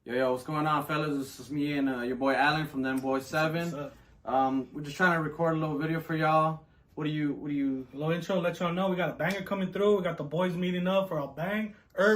Yo, what's going on, fellas? This is me and your boy Alan from Themboyzseven. We're just trying to record a little video for y'all. What do you? Little intro, let y'all know we got a banger coming through. We got the boys meeting up for a banger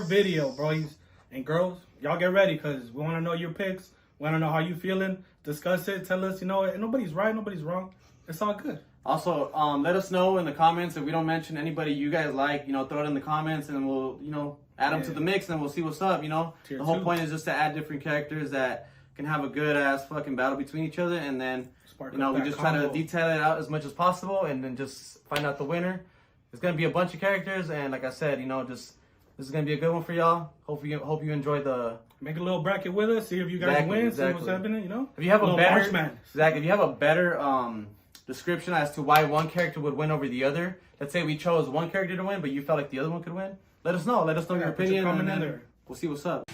video, boys and girls. Y'all get ready, because we want to know your picks. We want to know how you feeling. Discuss it. Tell us, nobody's right, nobody's wrong. It's all good. Also, let us know in the comments if we don't mention anybody you guys like. Throw it in the comments and we'll, add them to the mix and we'll see what's up. The whole point is just to add different characters that can have a good ass fucking battle between each other, and then we just try to detail it out as much as possible, and then just find out the winner. It's gonna be a bunch of characters, and like I said, this is gonna be a good one for y'all. Hope you enjoy the. Make a little bracket with us. See if you guys win. See what's happening. If you have a better if you have a better description as to why one character would win over the other. Let's say we chose one character to win, but you felt like the other one could win. Let us know. Let us know your opinion, and then we'll see what's up.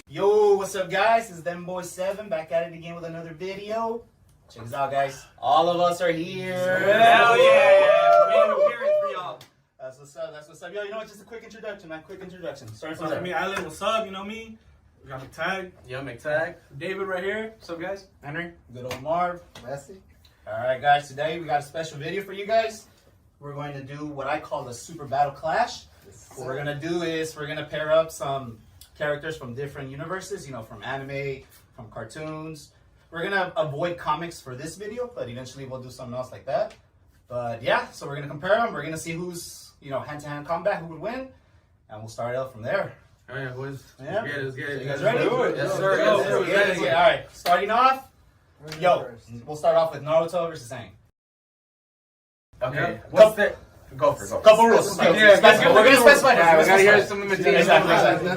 Yo, what's up, guys? It's Themboyzseven back at it again with another video. Check us out, guys. All of us are here. Hell yeah! We have appearance for y'all. That's what's up. That's what's up. Yo, just a quick introduction, man. Quick introduction. Starting from there. me, Alan. What's up? You know me. We got McTag. Yo, McTag. David right here. What's up, guys? Henry. Good old Marv. Messi. All right, guys. Today we got a special video for you guys. We're going to do what I call the Super Battle Clash. What we're gonna do is we're gonna pair up some characters from different universes. From anime, from cartoons. We're gonna avoid comics for this video, but eventually we'll do something else like that. But yeah, so we're gonna compare them. We're gonna see who's hand-to-hand combat, who would win, and we'll start out from there. All right, boys. Yeah. Let's get it. So you guys ready? Yes, sir. Let's get it. All right, starting off. We'll start off with Naruto versus Aang. Okay. Go for it. Couple rules. We're gonna specify this. We gotta hear some of the material. Exactly.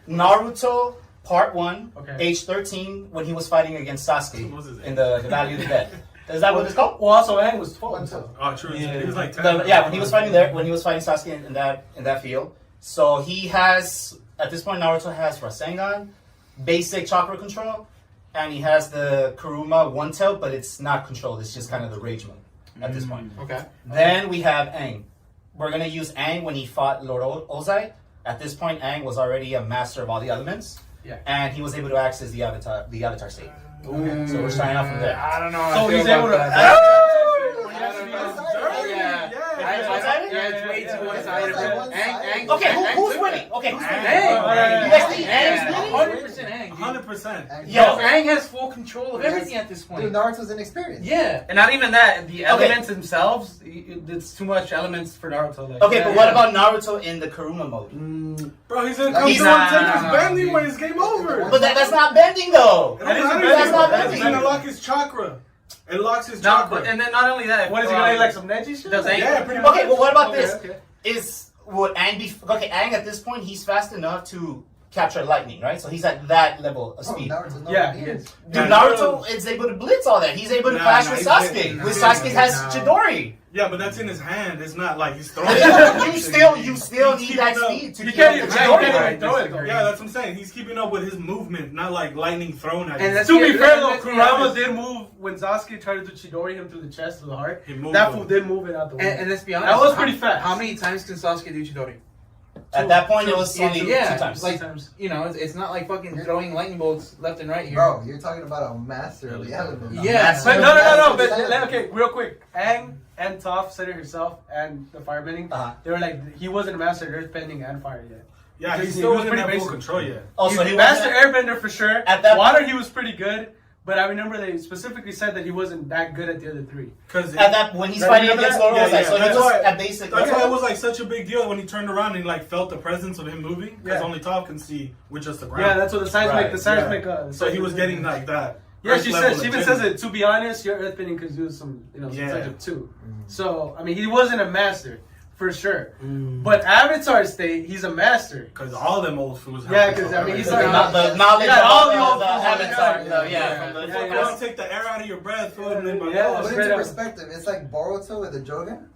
Naruto Part 1, age 13, when he was fighting against Sasuke in the Valley of the Dead. Is that what it's called? Well, also Aang was 12. Oh, true. Yeah. He was like 10. When he was fighting Sasuke in that field. So he has, at this point, Naruto has Rasengan, basic chakra control, and he has the Kuruma One Tail, but it's not controlled. It's just kind of the rage mode at this point. Okay. Then we have Aang. We're gonna use Aang when he fought Lord Ozai. At this point, Aang was already a master of all the elements. Yeah. And he was able to access the Avatar state. Okay. So we're starting off from there. I don't know. So he's able to. Yeah, it's way too one-sided. Okay, who's winning? Okay, who's winning? Aang. You guys think Aang's winning? 100% Aang. 100%. Yo, Aang has full control of everything at this point. Dude, Naruto's inexperienced. Yeah, and not even that. The elements themselves, it's too much elements for Naruto. Okay, but what about Naruto in the Kuruma mode? Bro, he's gonna come through and take his bending when it's game over. But that's not bending, though. That's not bending. He's gonna lock his chakra. It locks his chakra. And then not only that, What is he gonna eat, like some Neji shit? Does Aang? Yeah, pretty much. Okay, but what about this? Okay. Would Aang be... Okay, Aang at this point, he's fast enough to capture lightning, right? So he's at that level of speed. Naruto's Yeah, he is. Dude, Naruto is able to blitz all that. He's able to clash with Sasuke. With Sasuke has Chidori. Yeah, but that's in his hand. It's not like he's throwing you still need that speed to You keep can't up even with Chidori. throw it. Yeah, that's what I'm saying. He's keeping up with his movement, not like lightning thrown at him. And to be fair though, Kurama did move when Sasuke tried to do Chidori him through the chest to the heart. That fool did move it out the way. And let's be honest, that was pretty fast. How many times can Sasuke do Chidori? At that point, it was only two times. Like, it's not like fucking throwing lightning bolts left and right here. Bro, you're talking about a master of the elements. Yeah, but no. But okay, real quick, Aang and Toph said it herself, and the firebending. They were like, he wasn't a master of earthbending and fire yet. Yeah, he He still was wasn't pretty at full basic. control yet. Oh, He so was he master wasn't airbender for sure. At that water, he was pretty good. But I remember they specifically said that he wasn't that good at the other three. Because when he's fighting against Lord Ozai, so he was at basic. That's why it was like such a big deal when he turned around and like felt the presence of him moving. Because only Toph can see with just the ground. Yeah, that's what the seismic. So he was getting like that. Yeah, she even says it. To be honest, your earthbending could do some, some type of too. So I mean, he wasn't a master for sure. But Avatar state, he's a master. Because all them old fools. Yeah, because I mean, he's like the knowledge of all the old Avatar. You don't take the air out of your breath, fool, and then Put it into perspective, it's like Boruto with the Jogan.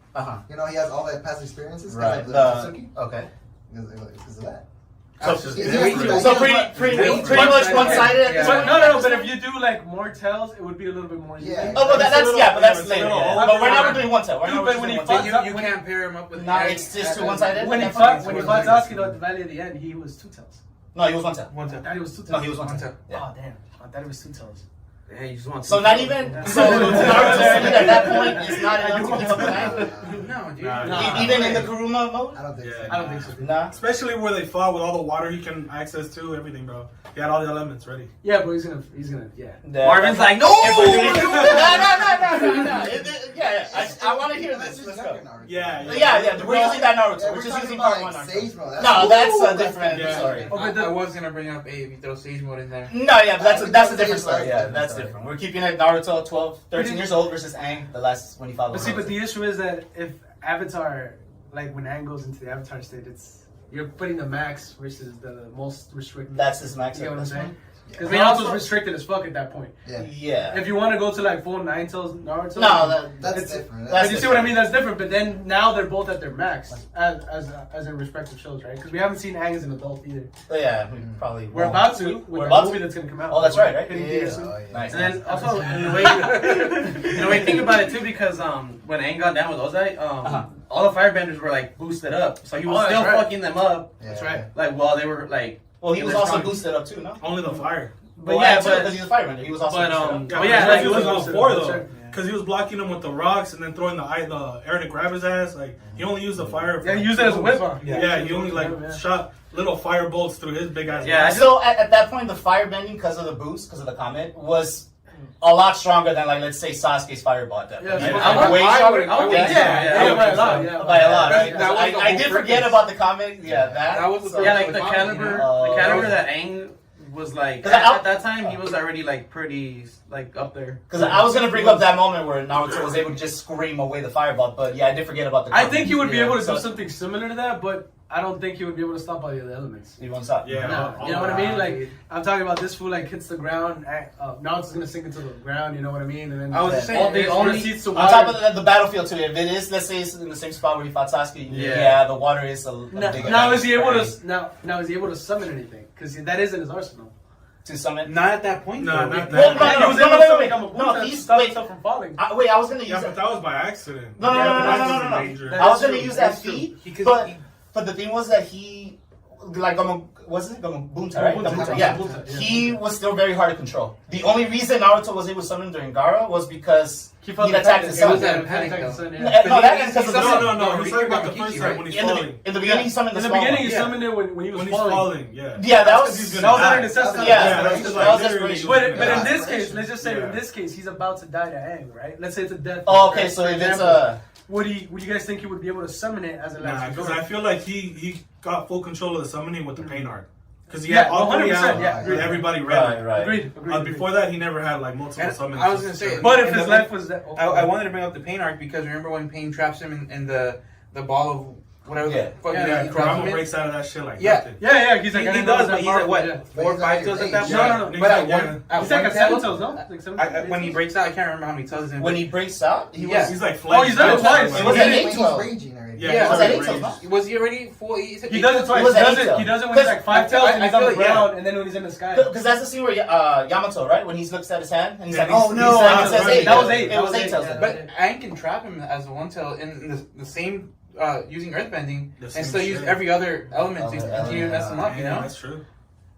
He has all that past experiences. Right. Like the Suzuki. Okay. Because of that. So pretty much one-sided. one-sided at Yeah. this But point? no. But if you do like more tells, it would be a little bit more. Yeah. Oh, but that's it's later. a little Yeah. older. But we're never doing one tell. Dude, but when he fought, You can't pair him up with. No, it's just one-sided. when he fought Sasuke though, at the Valley of the End, he was two tells. No, he was one tell. One I time. thought he was two tells. No, he was one tell. Oh damn! I thought it was two tells. Yeah, you just want So not even. So Naruto's speed at that point is not enough to keep up with Aang? No, dude. Nah. Even in the Kuruma mode? I don't think so. I don't think so. Nah. Especially where they fought with all the water he can access to, everything, bro. He had all the elements ready. Yeah, but he's gonna, yeah. Marvin's like, no! No. Yeah, I want to hear this. Let's go. Yeah. Yeah, we're using that Naruto. Yeah, We're just talking using about, part one like, Naruto. Sage Mode. No, that's a different Yeah. story. I was gonna bring up if you throw Sage Mode in there. No, yeah, but that's a different story. Yeah, that's different. We're keeping it Naruto 12, 13 years old versus Aang, the last when he followed. But see, but the issue is that if Avatar, like when Aang goes into the Avatar state, you're putting the max versus the most restricted. That's his max. You get what I'm at this saying? point. Because Yeah. Naruto's restricted as fuck at that point. Yeah. Yeah. If you want to go to like full Nine Tails Naruto, No, That's it's- different. that's you see what I mean? That's different. But then now they're both at their max as in respective shows, right? Because we haven't seen Aang as an adult either. yeah, we probably. We're won't. about to with We're the about movie to. that's gonna come out. Oh, that's right, right? Hitting Yeah. theaters soon. Oh, yeah. Nice. And then also, in the way think about it too, because when Aang got down with Ozai, all the firebenders were like boosted up, so he was Oh, that's still right. fucking them up. Yeah. That's right. Like while they were like, Well, he in was the also strong- boosted up too, no? Only the fire. But Well, yeah, because but he's a firebender. He was also but, boosted up. Yeah, but yeah, but like, he was boosted on four up, though, that's right. because he was blocking him with the rocks and then throwing the air to grab his ass. Like he only used the fire. Yeah, he used it as a whip. Yeah, he only like Yeah. shot little fire bolts through his big ass. Yeah, mouth. So at that point, the firebending, because of the boost, because of the comment, was a lot stronger than, like, let's say Sasuke's fireball at that point. Yeah, right? I would- Way I stronger. would- I would- Yeah, by a lot. Yeah, By a lot, right? That was the I whole did forget purpose. about the comment. Yeah, That was the so- yeah, like the the caliber, Oh. the caliber that Aang was like 'Cause I- at that time, he was already like pretty like up there. Because I was gonna bring up that moment where Naruto was able to just scream away the fireball, but yeah, I did forget about the. I think he would be Yeah, able to so- do something similar to that, but I don't think he would be able to stop all the other elements. He won't stop. Yeah. No, you know what I mean? Like I'm talking about this fool like hits the ground, Naruto's gonna sink into the ground. You know what I mean? And then I was just saying, all the only proceeds to On water. top of the battlefield too, if it is, let's say it's in the same spot where he fought Sasuke, yeah, the water is a big Now is he able advantage to now is he able to summon anything? Because that is in his arsenal. to summon? Not at that point. No, though. not Well, that. Yeah, he was no, able to wait, summon wait. Yamabuta No, to he's- stop wait. himself from falling. Wait, I was gonna use Yeah, that. but that was by accident. No. in danger. That I was is gonna true. use that That's true. feat, but the thing was that he, like, wasn't it Bunta, right? Gamabunta, Yeah. Gamabunta, yeah. He was still very hard to control. The only reason Naruto was able to summon during Gaara was because he felt attacked his He son. was Yeah, at a panic, though. son, No, yeah. that is because of the he's- sun. No. He's talking about the Rikichi, first right? time when he's In falling. the beginning, he summoned the In the small beginning, one. he summoned it when he was When he's falling. falling, yeah. Yeah, that was He's That gonna was die. under necessity. Yeah, Yeah, that that's was like desperation. literally- But in Yeah. this case, let's just say Yeah. in this case, he's about to die to Aang, right? Let's say it's a death. Oh, okay, right? so For if it's example, would you guys think he would be able to summon it as a Nah, last because resort? I feel like he got full control of the summoning with the pain art. Because he Yeah, had all 100%, 3 yeah, out agreed. with everybody ready. Right. Agreed. Before that, he never had like multiple And summons. I was gonna say, But if And his the- life was that, I wanted to bring up the Pain arc because remember when Pain traps him in the ball of whatever Yeah. the fuck Yeah, he traps him Kurama in? breaks out of that shit like Yeah. nothing. yeah, he's like He I didn't does, know but that he's Marvel, at what, yeah. 4 or 5 tails at that point? No. He's But like, at one, at He's like one at 7 tail, tails, no? Like 7 when he breaks out, I can't remember how many tails he's in. When he breaks out, he Yeah. was. He's like Oh, flames. he's done it That's twice. why- It was Yeah, at he's 8-12. raging already. Yeah, Yeah, he's was already at 8 tails, raged. no? was he already full? He does it twice. was He at does 8 it. He does it when he's like 5 tails and he's I on the feel it, yeah. ground, and then when he's in the sky. Because that's the scene where Yamato, right? When he looks at his hand and he's Yeah, like, he's- "Oh no!" he's and it like, says 8. that was 8. It was 8 tails. Yeah. then. But Aang can trap him as a one tail in the same using earthbending The and same still use shit. every other element to Oh, continue to mess him up. You Yeah, know, that's true.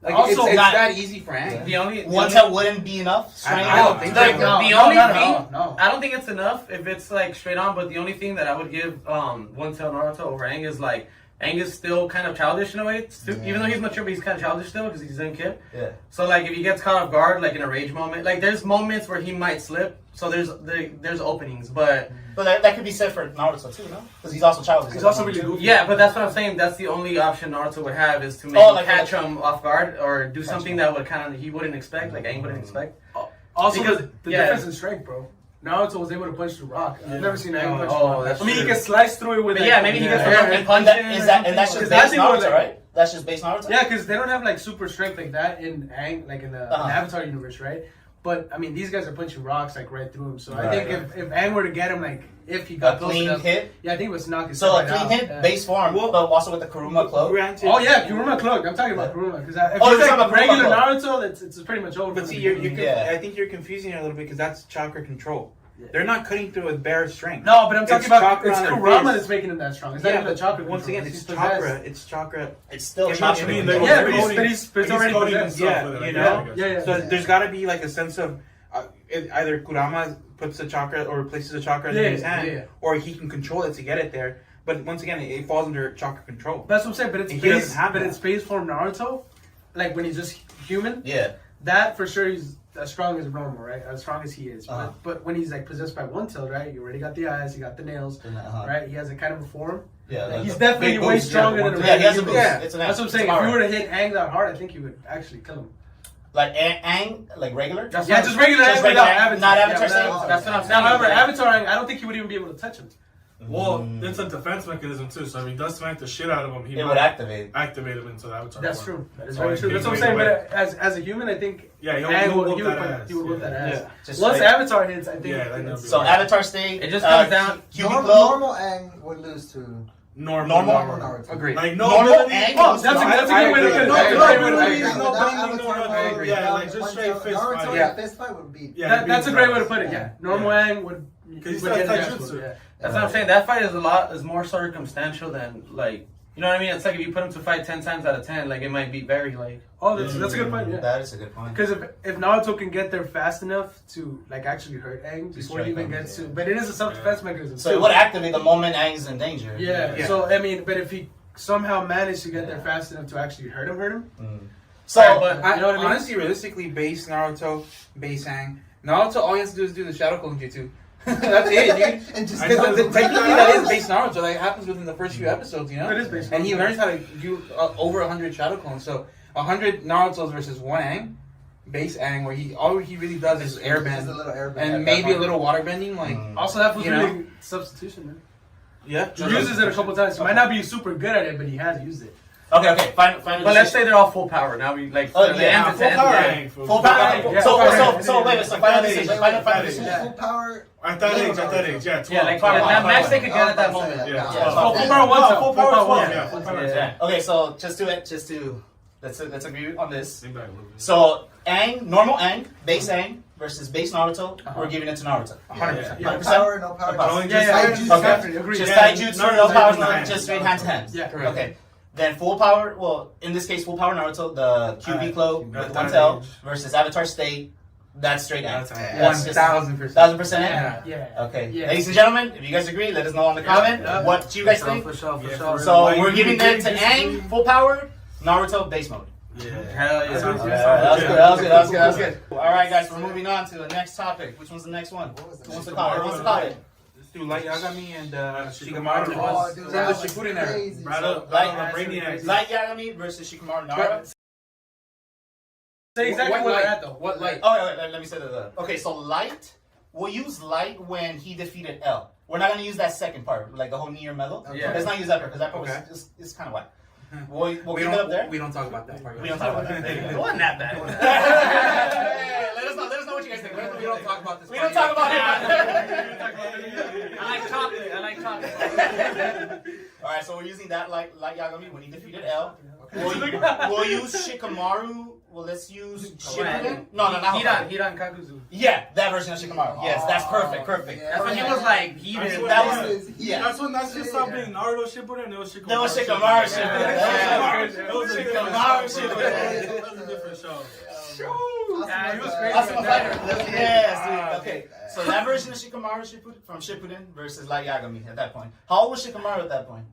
like Also, it's not- that easy for Aang. The only One tail wouldn't be enough. Strength? I don't think like, so. the No, only not at thing all, no. I don't think it's enough if it's like straight on. But the only thing that I would give One Tail Naruto over Aang is like Aang is still kind of childish in a way, even though he's mature, but he's kind of childish still because he's a young kid. Yeah. So like if he gets caught off guard, like in a rage moment, like there's moments where he might slip. So there's openings, but But that could be said for Naruto too, no? Because he's also childish. He's also really goofy. yeah, but that's what I'm saying. That's the only option Naruto would have is to maybe Oh, like- catch him off guard or do something that would kind of he wouldn't expect, like Aang wouldn't expect. Also, Because- the yeah. difference in strength, bro. Naruto was able to punch through rock. I've never seen Aang punch Oh, through rock. that's I mean, he true. can slice through it with. But like, yeah, maybe he gets yeah, a yeah. And that's just Because base that's even Naruto, like- right? That's just base Naruto. Yeah, because they don't have like super strength like that in Aang, like in the Avatar universe, right? But I mean, these guys are punching rocks like right through him. So I Right, think if Aang were to get him, like if he got A close clean enough, hit. yeah, I think it was knock his So a head clean out. hit, Yeah. base form, but also with the Kuruma cloak. Granted, Oh yeah, Kuruma cloak. I'm talking about Kuruma because if Oh, it's you're like talking about regular Kuruma Naruto, it's pretty much over. but for see, me. Yeah. I think you're confusing it a little bit because that's chakra control. Yeah. They're not cutting through with bare strength. No, but I'm talking It's about chakra it's on their Kurama face. that's making him that strong. It's not Yeah, even the but chakra. once control. again, it's He's possessed. chakra. It's chakra. It's still I chakra. mean, control. Yeah, He's but it's already coding possessed. himself Yeah, with it, you I know? guess. Yeah. So there's got to be like a sense of either Kurama puts the chakra or replaces the chakra Yeah, in his hand, yeah. or he can control it to get it there. But once again, it falls under chakra control. That's what I'm saying. But it's And he doesn't base, have but that. it's base form Naruto. Like when he's just human, Yeah. that for sure he's as strong as normal, right? As strong as he is. Uh-huh. But when he's like possessed by one tail, right? You already got the eyes, you got the nails, Uh-huh. right? He has a kind of a form. Yeah. Like, he's the definitely big way boost, stronger than a Yeah, he has a regular boost. human. It's an That's what I'm saying. If you were to hit Aang that hard, I think you would actually kill him. Like Aang, like regular. Yeah, just regular Just Aang regular without Aang, Avatar. not Yeah, Avatar without state? Avatar. That's what I'm Now, however, saying. Avatar Aang, I don't think he would even be able to touch him. Well, it's a defense mechanism too. So if he does smack the shit out of him, he It might would activate. activate him into the Avatar. That's form. true. That is So very he true. can That's what I'm make saying. a way. But as a human, I think Yeah, he'll Aang whoop he that would ass. he would whip that ass. Yeah. Just Once straight- Avatar hits, I think. Yeah, that it's- would be So right. Avatar state. It just comes down- Cubic glow. Normal Aang would lose to Normal. normal Naruto. Agreed. Like no Normal ability. Aang? Oh, that's a good way to put it. agree. No, That's a no great way to put abilities, it. no Without bending, no Avatar nothing. mode, Yeah, without like just one straight tail, fist Naruto fight. in Yeah. a fist fight would be. Yeah, That's a great way to beat put it. his Yeah, ass. normal Aang would. Because he's would got get taijutsu. his ass whooped, yeah. That's what I'm saying. That fight is more circumstantial than like, you know what I mean? It's like if you put him to fight 10 times out of 10, like it might be very like. Oh, that's a good point. Yeah. That is a good point. Because if Naruto can get there fast enough to like actually hurt Aang before strike he even him, gets yeah. to, but it is a self-defense mechanism. So too. it would activate the moment Aang's in danger. Yeah. Yeah. So I mean, but if he somehow managed to get there fast enough to actually hurt him. So But you know what I mean? Honestly, realistically, base Naruto, base Aang. Naruto, all he has to do is do the Shadow Clone Jutsu. That's it, dude. And just Because technically that is base Naruto. Like, it happens within the first few episodes, you know? It is base And he Naruto. learns how to do over 100 Shadow Clones. So 100 Narutos versus one Aang, base Aang, where all he really does is Just a airbend little airbend at and that maybe a point. little water bending. Like, Also, that was You know? really substitution, man. yeah, He uses it a couple times. He might not be super good at it, but he has used it. okay. Final But let's say they're all full power. Now we like. Oh, from the yeah, end to full end, power yeah. Aang. full power. Yeah. So Yeah. wait. So final decision. Final decision. Yeah. Full power. At that age, yeah, 12. Yeah, like Power that one, max power they one. could get at that Oh, moment. yeah. Yeah. Yeah. Oh, full power one time. Full power 12. Yeah. Yeah, full power. Yeah. Okay, so just to let's agree on this. Lean back a little bit. So Aang, normal Aang, base Aang versus base Naruto. We're giving it to Naruto. 100%. No 100%. power, no power. No power. Only Yeah, just- yeah, Taijutsu. just Okay. definitely agree. Just Yeah. taijutsu, Naruto's no power, hand to hand. just straight hand to hand. Yeah. Correct. Okay. Then full power, well, in this case, full power Naruto, the QB cloak At with that one tail age. versus Avatar state. That's straight Aang. That's Aang. That's just 1000%. 1000% Aang. Yeah. Yeah. Okay. Yeah. Ladies and gentlemen, if you guys agree, let us know in the comment Yeah. what you guys think. For sure. Yeah, For for So Like, we're you giving agree, it to disagree? Aang, full power, Naruto, base mode. Yeah. Hell yeah. That's what- Alright, that was good. Alright guys, we're moving on to the next topic. Which one's the next one? What was the Who wants to next call it? Who wants to call it? Let's do Light Yagami and Shikamaru. Shikamaru. Oh, dude, From that the was Shippuden era. crazy. Right up, Like- right up, Brainiac. Light Yagami versus Shikamaru Nara. Say exactly What where light? they're at though. What light? Oh, wait, let me say that. Okay, so Light, we'll use Light when he defeated L. We're not going to use that second part, like the whole Nier Mellow. Yeah. Let's not use that part, because that part Okay. was it's kind of whack. We'll we keep it up there. don't. We don't talk about that part. We don't talk about that. There you It go. wasn't that bad. Hey, let us know what you guys think. We don't talk about this. We don't talk about it. I like chocolate. All right, so we're using that like Yagami when he defeated L. We'll use Shikamaru. Well, let's use Shippuden. No, not Hokage. Hidan Kakuzu. Yeah, that version of Shikamaru. Yes, that's perfect. Perfect. Yeah. That's when he was like That's heated. what- That Yeah. was yeah. That's when that's just stopped being Naruto Shippuden and it was Shikamaru. That was Shikamaru Shippuden. Yeah. Yeah. It was a Shikamaru different Shippuden. show. It was a different show. Yeah, he was great. Awesome fighter. Yes, dude. Okay, so that version of Shikamaru from Shippuden versus Light Yagami at that point. How old was Shikamaru at that point?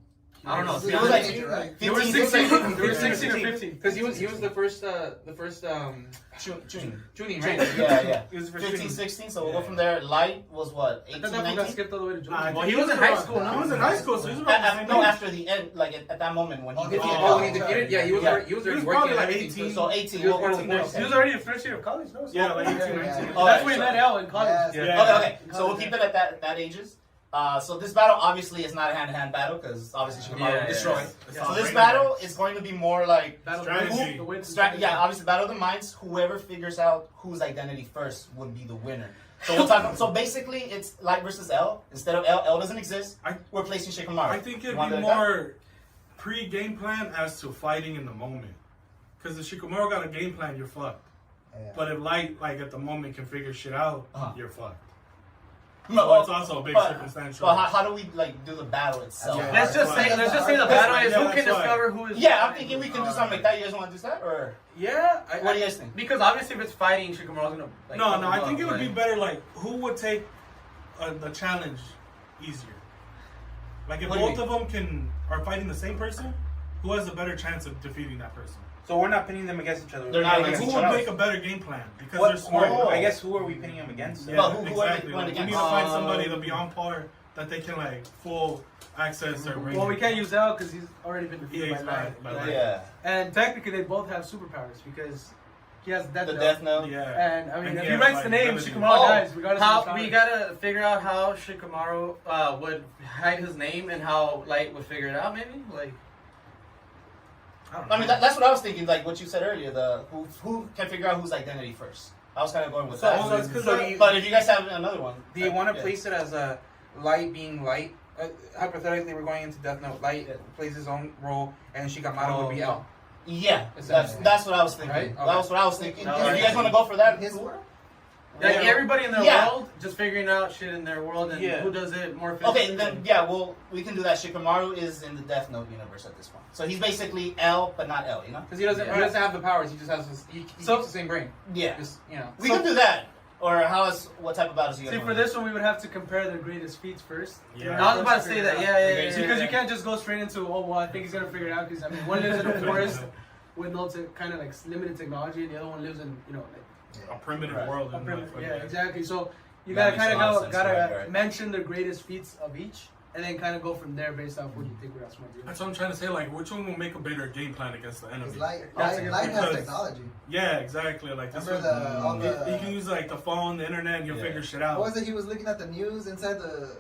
I don't know. He was like Teenager, right? They were 15, 16. They were 16 or 15. Because he was the first Chunin. tuning, right? Yeah. He was the first 15, tuning. 16, so we'll go from there. Light was what, I 18, thought that got 19? skipped all the way to junior. Well, he was in high school, no? He was in high school, so he was about the same No, age. after the end, like at that moment when he Oh, defeated Oh, when he L. defeated, yeah, he was Yeah. already, he was He already was working probably and like everything. 18. So 18, He was we'll go 14 from there. years He was already in first year of college, no? Yeah, like 18, Yeah. 19. Oh, That's yeah, when he sure. met L in college. Yes. Yeah. Okay. So we'll keep it at that ages. So this battle obviously is not a hand-to-hand battle because obviously Shikamaru will destroy. It's So all this brain battle damage. is going to be more like Strategy. yeah, obviously battle of the minds. Whoever figures out whose identity first would be the winner. So we'll talk. So basically, it's Light versus L. Instead of L doesn't exist. We're placing Shikamaru. I think it'd You want be to do that? more pre-game plan as to fighting in the moment. Because if Shikamaru got a game plan, you're fucked. Yeah. But if Light, like at the moment, can figure shit out, Uh-huh. you're fucked. No, So it's also a big but circumstantial. how do we like do the battle itself? Yeah. Let's just say the battle is who can discover who is. Yeah, I'm thinking we can do something like that. You guys want to do that, or Yeah. what do you guys think? Because obviously, if it's fighting, Shikamaru's gonna. Like, No, fuck no, him I up, think it would be but- better, like, who would take the challenge easier? Like, if What do you both of them are fighting the same person, who has a better chance of defeating that person? So we're not pitting them against each other. They're not Like, against who each would other. make a better game plan? Because What- they're smart. oh. I guess who are we pitting them against? Yeah, Well, who are they exactly. going Like, we need against? to find somebody to be on par that they can, like, full access their brain. Well, we can't use L because he's already been defeated Yeah, by he's Light. right, by Light. Yeah, And technically, they both have superpowers because he has Death the Note. Death Note. Yeah. And I mean, And if he he has, writes like, the name, ability. Shikamaru Oh, dies regardless of How the power. we gotta figure out how Shikamaru would hide his name and how Light would figure it out. Maybe like. I mean, that's what I was thinking. Like what you said earlier, the who can figure out whose identity first. I was kind of going with that. So it's 'cause So that- you- But if you guys have another one, Do you want to yeah. place it as a Light being Light? Hypothetically, we're going into Death Note. Light plays his own role, and Shikamaru would be L. Yeah, Essentially. that's what I was thinking. Right? That was what I was thinking. No, If you yeah. guys want to go for that, His cool. world? Like Yeah. everybody in their Yeah. world, just figuring out shit in their world and Yeah. who does it more efficiently. Okay, then yeah, well, we can do that. Shikamaru is in the Death Note universe at this point, so he's basically L, but not L. You know? Because he doesn't have the powers. He just has his, he keeps the same brain. Yeah, Just we can do that. Or what type of battles you guys See, want for to do? this one, we would have to compare their greatest feats first. Yeah. I was about to say that. Yeah. See, because you can't just go straight into, oh, well, I think he's gonna figure it out. Because I mean, one lives in a forest with no kind of like limited technology, and the other one lives in, you know, like A primitive Right. world. a and, primitive. like, Yeah, exactly. So you That gotta makes kind a lot of of sense, gotta right. mention the greatest feats of each, and then kind of go from there based off what you think would have smart. That's what I'm trying to say. Like, which one will make a better game plan against the enemy? Because Light That's a good has because- technology. Yeah, exactly. Like, this Remember one, all you the... can use like the phone, the internet, and you'll Yeah. figure shit What out. was it? He was looking at the news inside the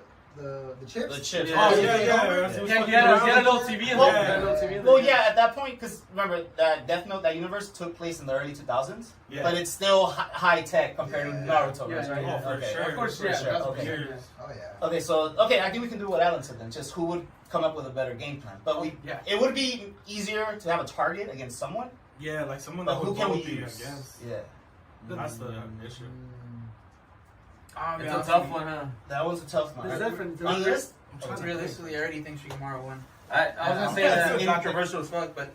chips? The chips. Yeah. Oh Yeah, yeah, yeah. Yeah. He was Yeah, fucking he had a around. little TV in Well, there. He had a little TV in Well, there. yeah, at that point, because remember that Death Note, that universe took place in the early 2000s, Yeah. but it's still high tech compared to Yeah. Naruto, Yeah, right? Oh, for Okay. sure. Of course, for yeah, sure. that's okay. for sure, Years. yeah. Oh, yeah. Okay, so I think we can do what Alan said then. Just who would come up with a better game plan. But Yeah. it would be easier to have a target against someone. Yeah, like someone But that who would can we both be use? against. Yeah, That's the issue. It's a tough one, huh? that was a tough one. It's different. Unless, Realistically, I already think Shikamaru won. I was gonna say Yeah, that. It's controversial as fuck, but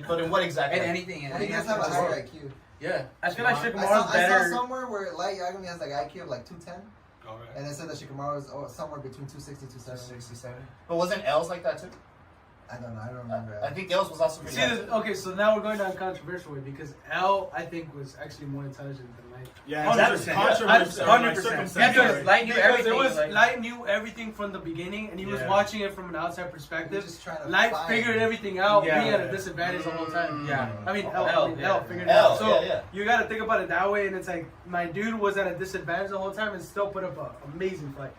but in what exactly? and anything. And he does have a higher IQ. Yeah. I feel like I Shikamaru's saw better. somewhere where Light Yagami has like IQ of like 210, All right. and it said that Shikamaru is somewhere between 260 and 270. 67. But wasn't L's like that too? I don't know. I don't remember. I think L's was also pretty See, okay, so now we're going down controversial way because L, I think, was actually more intelligent than Light. Yeah, That's- it's controversy. 100%. Yeah, because Light knew Because everything. it was like, Light knew everything from the beginning, and he was Yeah. watching it from an outside He was perspective. just trying to Light find- figured everything out, Yeah. being at a disadvantage the whole time. Yeah. I mean, L, L yeah. figured it L, out. So yeah. you got to think about it that way, and it's like my dude was at a disadvantage the whole time and still put up an amazing fight.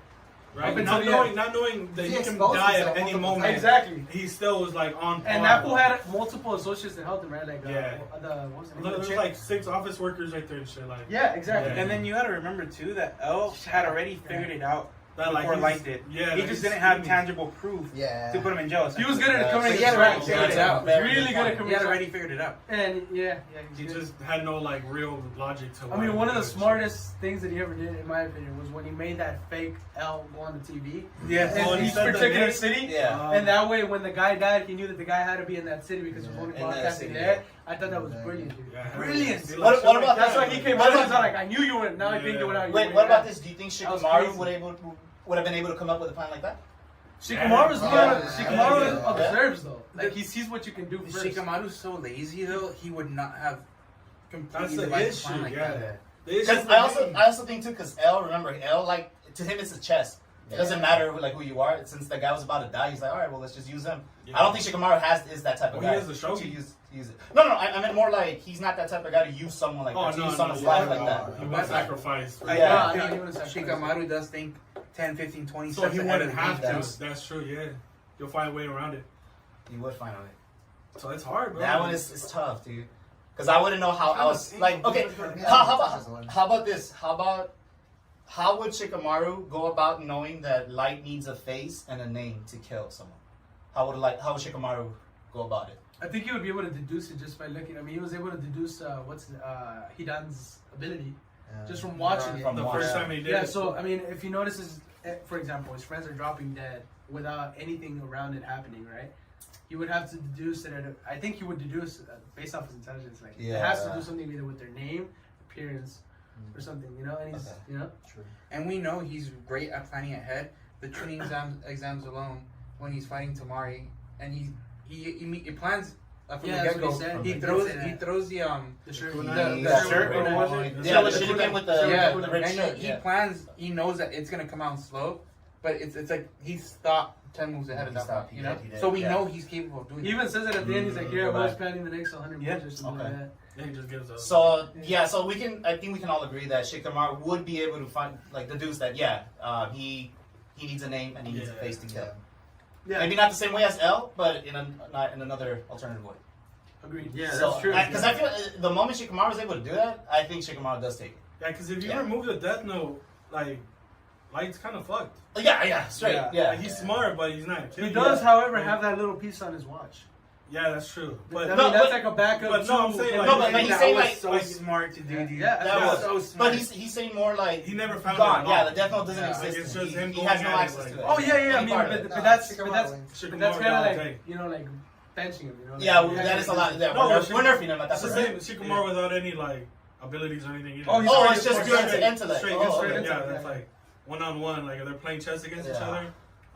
Right? Up until Not knowing that He he can exposed die himself at any multiple moment. times. Exactly. He still was like on par. And that fool had multiple associates that helped him, right? Like, Yeah. what was the name? There's like 6 office workers right there and shit. Like, Yeah, exactly. Yeah. And then you got to remember too that L had already figured it out that, like, before he's- Light did. Yeah, He like, just he's didn't have scheming. tangible proof Yeah. to put him in jail. He was good at Yeah. coming So in he had strike. already figured it out. Really good at He coming had in already strike. figured it out. And yeah, He he's good. just had no like real logic to. I mean, why one of he the did smartest things that he ever did, in my opinion, was when he made that fake L go on the TV. Yeah. Oh, In he each said the particular name? city. Yeah. And that way, when the guy died, he knew that the guy had to be in that city because he was only In that broadcasting city, there. yeah. I thought that was brilliant, dude. Yeah, Brilliant. see, What- like, what shit about like That's why he came What out and about- was like, I knew you wouldn't. Now I can't do it out. Wait, what about this? Do you think That was Shikamaru crazy. would have been able to come up with a plan like that? Shikamaru's Yeah. Shikamaru Yeah. observes though. Like he sees what you can do first. Shikamaru's so lazy though, he would not have That's completely the devised a plan issue. like Yeah. that. The issue Because for me- I also think too, because L, remember L, like to him it's a chess. It doesn't matter who you are. Since the guy was about to die, he's like, all right, well let's just use him. Yeah. I don't think Shikamaru is that type of Oh, guy he has the shogi. to use it. No, I meant more like he's not that type of guy to use someone like Oh that, to no, use no, someone's yeah, life no, like that. He was sacrificed. I Yeah. think Yeah, he wouldn't sacrifice. Shikamaru does think 10, 15, 20 So steps he ahead wouldn't of have them. to. That's true. Yeah, you'll find a way around it. You would find out. So it's hard, bro. That one is tough, dude. Because I wouldn't know how else. Like, okay, how about this? How would Shikamaru go about knowing that Light needs a face and a name to kill someone? How would Shikamaru go about it? I think he would be able to deduce it just by looking. I mean, he was able to deduce Hidan's ability just from watching it. From The watching. first time he did Yeah, it. so I mean, if you notice, for example, his friends are dropping dead without anything around it happening, right? He would have to deduce it. I think he would deduce based off his intelligence. Like it has to do something either with their name, appearance, or something. You know, and he's True. And we know he's great at planning ahead. The training exams alone, when he's fighting Tamari, and he plans from Yeah, the that's get what go. he said. He He throws said that. the shirt. the shirt. Or was it? Yeah, the shuriken with the red and shirt. he plans. He knows that it's gonna come out slow, but it's like he's stopped 10 moves ahead of that. stopped, You know, he did, so we yeah. know he's capable of doing. He even says it at the end. He's like, "Here, Go I was back. planning the next 100 moves or something Okay. like that." Yeah, he just gives us. So I think we can all agree that Shikamaru would be able to find deduce that he needs a name and he needs a face to kill. Yeah, Maybe not the same way as L, but in another alternative way. agreed. Yeah, So, that's true. Because I feel the moment Shikamaru is able to do that, I think Shikamaru does take it. Yeah, because if you Yeah. remove the Death Note, like, Light's kind of fucked. Yeah, straight. Yeah, Like, he's smart, but he's not. He does, however, have that little piece on his watch. Yeah, that's true. But I No, mean, that's but- like a backup. but no, I'm to- saying, like- No, but he's saying was like so smart to do. Dude. Yeah, that was so smart. But he's saying more like he never found gone. it. Yeah, the Death Note doesn't Yeah, exist. like, it's just he him he has going no at it, access like- to it. Oh yeah, I Any mean, part of it. but that's Shikamaru kind wins. of Shikamaru like all day. like benching him. You know? Yeah, Like, that is a lot. Yeah, No, we're but nerfing him at that It's the point. same Shikamaru without any, like, abilities or anything either. Oh, he's Oh, straight it's just straight good intellect. Straight Oh, straight okay. intellect. Yeah. That's like one-on-one. Like, if they're playing chess against each Yeah. other,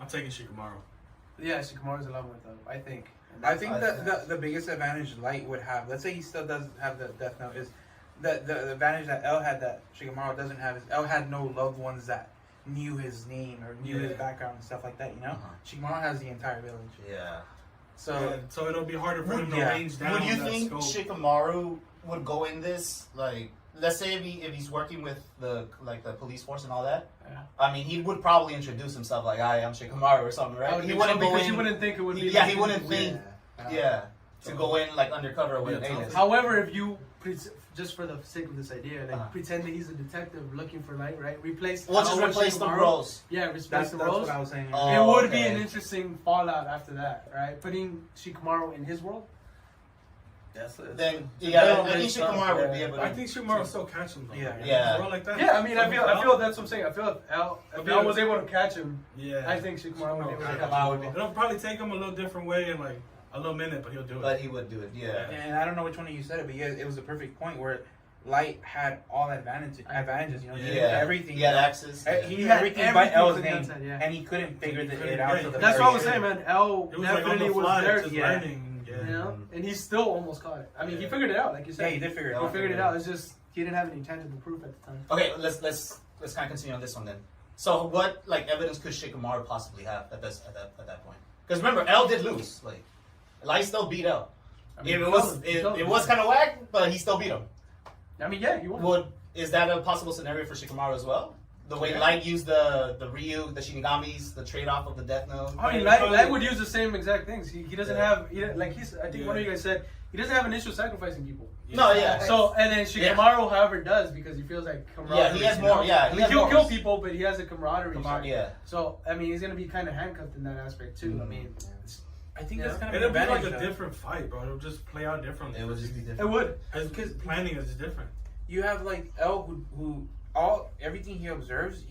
I'm taking Shikamaru. Yeah, Shikamaru's a lot more though. I think. I think that the biggest advantage Light would have, let's say he still does have the Death Note, is the advantage that L had that Shikamaru doesn't have is L had no loved ones that knew his name or knew his background and stuff like that, you know? Shikamaru has the entire village. Yeah. So, Yeah, so it'll be harder for him to Yeah. range down Would you that think scope. Shikamaru would go in this like? Let's say if he's working with the police force and all that. Yeah. I mean, he would probably introduce himself like, "Hi, I'm Shikamaru" or something, right? He wouldn't go because in. you wouldn't think it would be. Yeah, like he wouldn't think. Yeah. To go in like undercover with Yeah, an alias. However, if you just for the sake of this idea, like Uh-huh. pretend that he's a detective looking for Light, right? Replace. We'll just L with replace the Shikamaru. roles. Yeah, replace that's the what roles. I was saying. Oh. It would be okay. an interesting fallout after that, right? Putting Shikamaru in his world. Then I think Yeah. Shikamaru would be able to. I think Shikamaru will still catch him though. Yeah. Yeah. Bro, like that. Yeah, I mean, I feel that's what I'm saying. I feel if L was able to catch him, Yeah. I think Shikamaru would be able to catch Shikamaru would him. be- It'll probably take him a little different way in like a little minute, but he'll do it. But he would do it. Yeah. And I don't know which one of you said it, but yeah, it was a perfect point where Light had all advantages, you know, he knew Yeah. everything. He had you know. access. He knew had everything but everything L's from the name, outside, yeah. and he couldn't figure He it couldn't- out. yeah, till the That's very what I was end. saying, man. L it was like on definitely the was fly, there, just yeah. learning. Yeah. you know, and he still almost caught it. I mean, he figured it out, like you Yeah, said. he did figure it He out. figured it out. It's just he didn't have any tangible proof at the time. Okay, let's kind of continue on this one then. So, what like evidence could Shikamaru possibly have at that point? Because remember, L did lose. Like, Light still beat L. I mean, It was kind of whack, but he still beat him. I mean, yeah, he won. Is that a possible scenario for Shikamaru as well? The way Light used the Ryu, the Shinigamis, the trade off of the Death Note. I mean, Light would use the same exact things. He doesn't have I think one of you guys said he doesn't have an issue sacrificing people. No, yeah. So and then Shikamaru, however, does because he feels like camaraderie. Yeah, he has you more. know? Yeah, I mean, he'll kill people, but he has a camaraderie. Yeah. So I mean, he's gonna be kind of handcuffed in that aspect too. I mean, I think Yeah. that's kind of It'll an be like advantage. a though. different fight, bro. It'll just play out differently. It would just be it different. would. Because planning is different. You have like L who everything he observes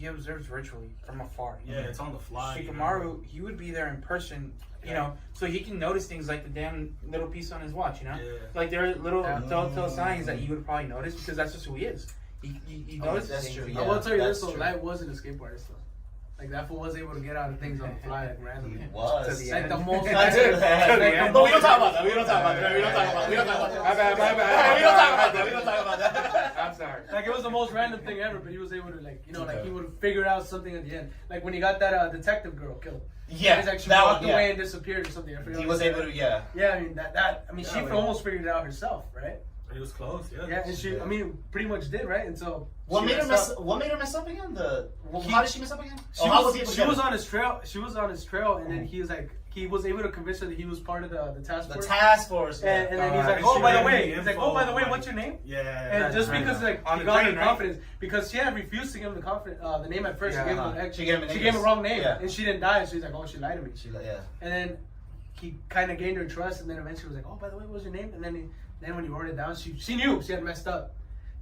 virtually from afar. Yeah, it's on the fly. Shikamaru, he would be there in person, you know, so he can notice things like the damn little piece on his watch, you know? Yeah. Like there are little telltale signs that he would probably notice because that's just who he is. He notices that's things. true, you yeah. I know? will tell you that's this: though, true. Light wasn't a skateboardist though. Like that fool was able to get out of things on the fly like randomly. He was. To the Like end. the most. I did. But we don't talk about that. We don't talk about that. We don't talk about that. We don't talk about that. My bad. We don't talk about that. We don't talk about that. I'm sorry. Like it was the most random thing ever, but he was able to like he would figure out something at the end. Like when he got that detective girl killed. Yeah, He's like she that walked one, away yeah. and disappeared or something. I forget He what was he able said. to, yeah. Yeah, I mean that. I mean, she Yeah, almost figured it out herself, right? It was close, yeah. Yeah, and she, I mean, pretty much did, right? And so What she made her messed mess? up. What made her mess up again? He- How did she mess up again? She, how was, he able to she get was it? on his trail. She was on his trail, and then he was like, he was able to convince her that he was part of the task The force. task force. Yeah. And then he's like, and oh, she by the gave me way, the he's like, info, oh, by the way, like- what's your name? Yeah. And just because like On he the got train, her right? confidence, because she had refused to give him the name at first. Yeah, She gave him an She gave him an she name. gave him a wrong name, Yeah. and she didn't die. So he's like, oh, she lied to me. Yeah. And then he kind of gained her trust, and then eventually was like, oh, by the way, what was your name? And then when he wrote it down, she knew she had messed up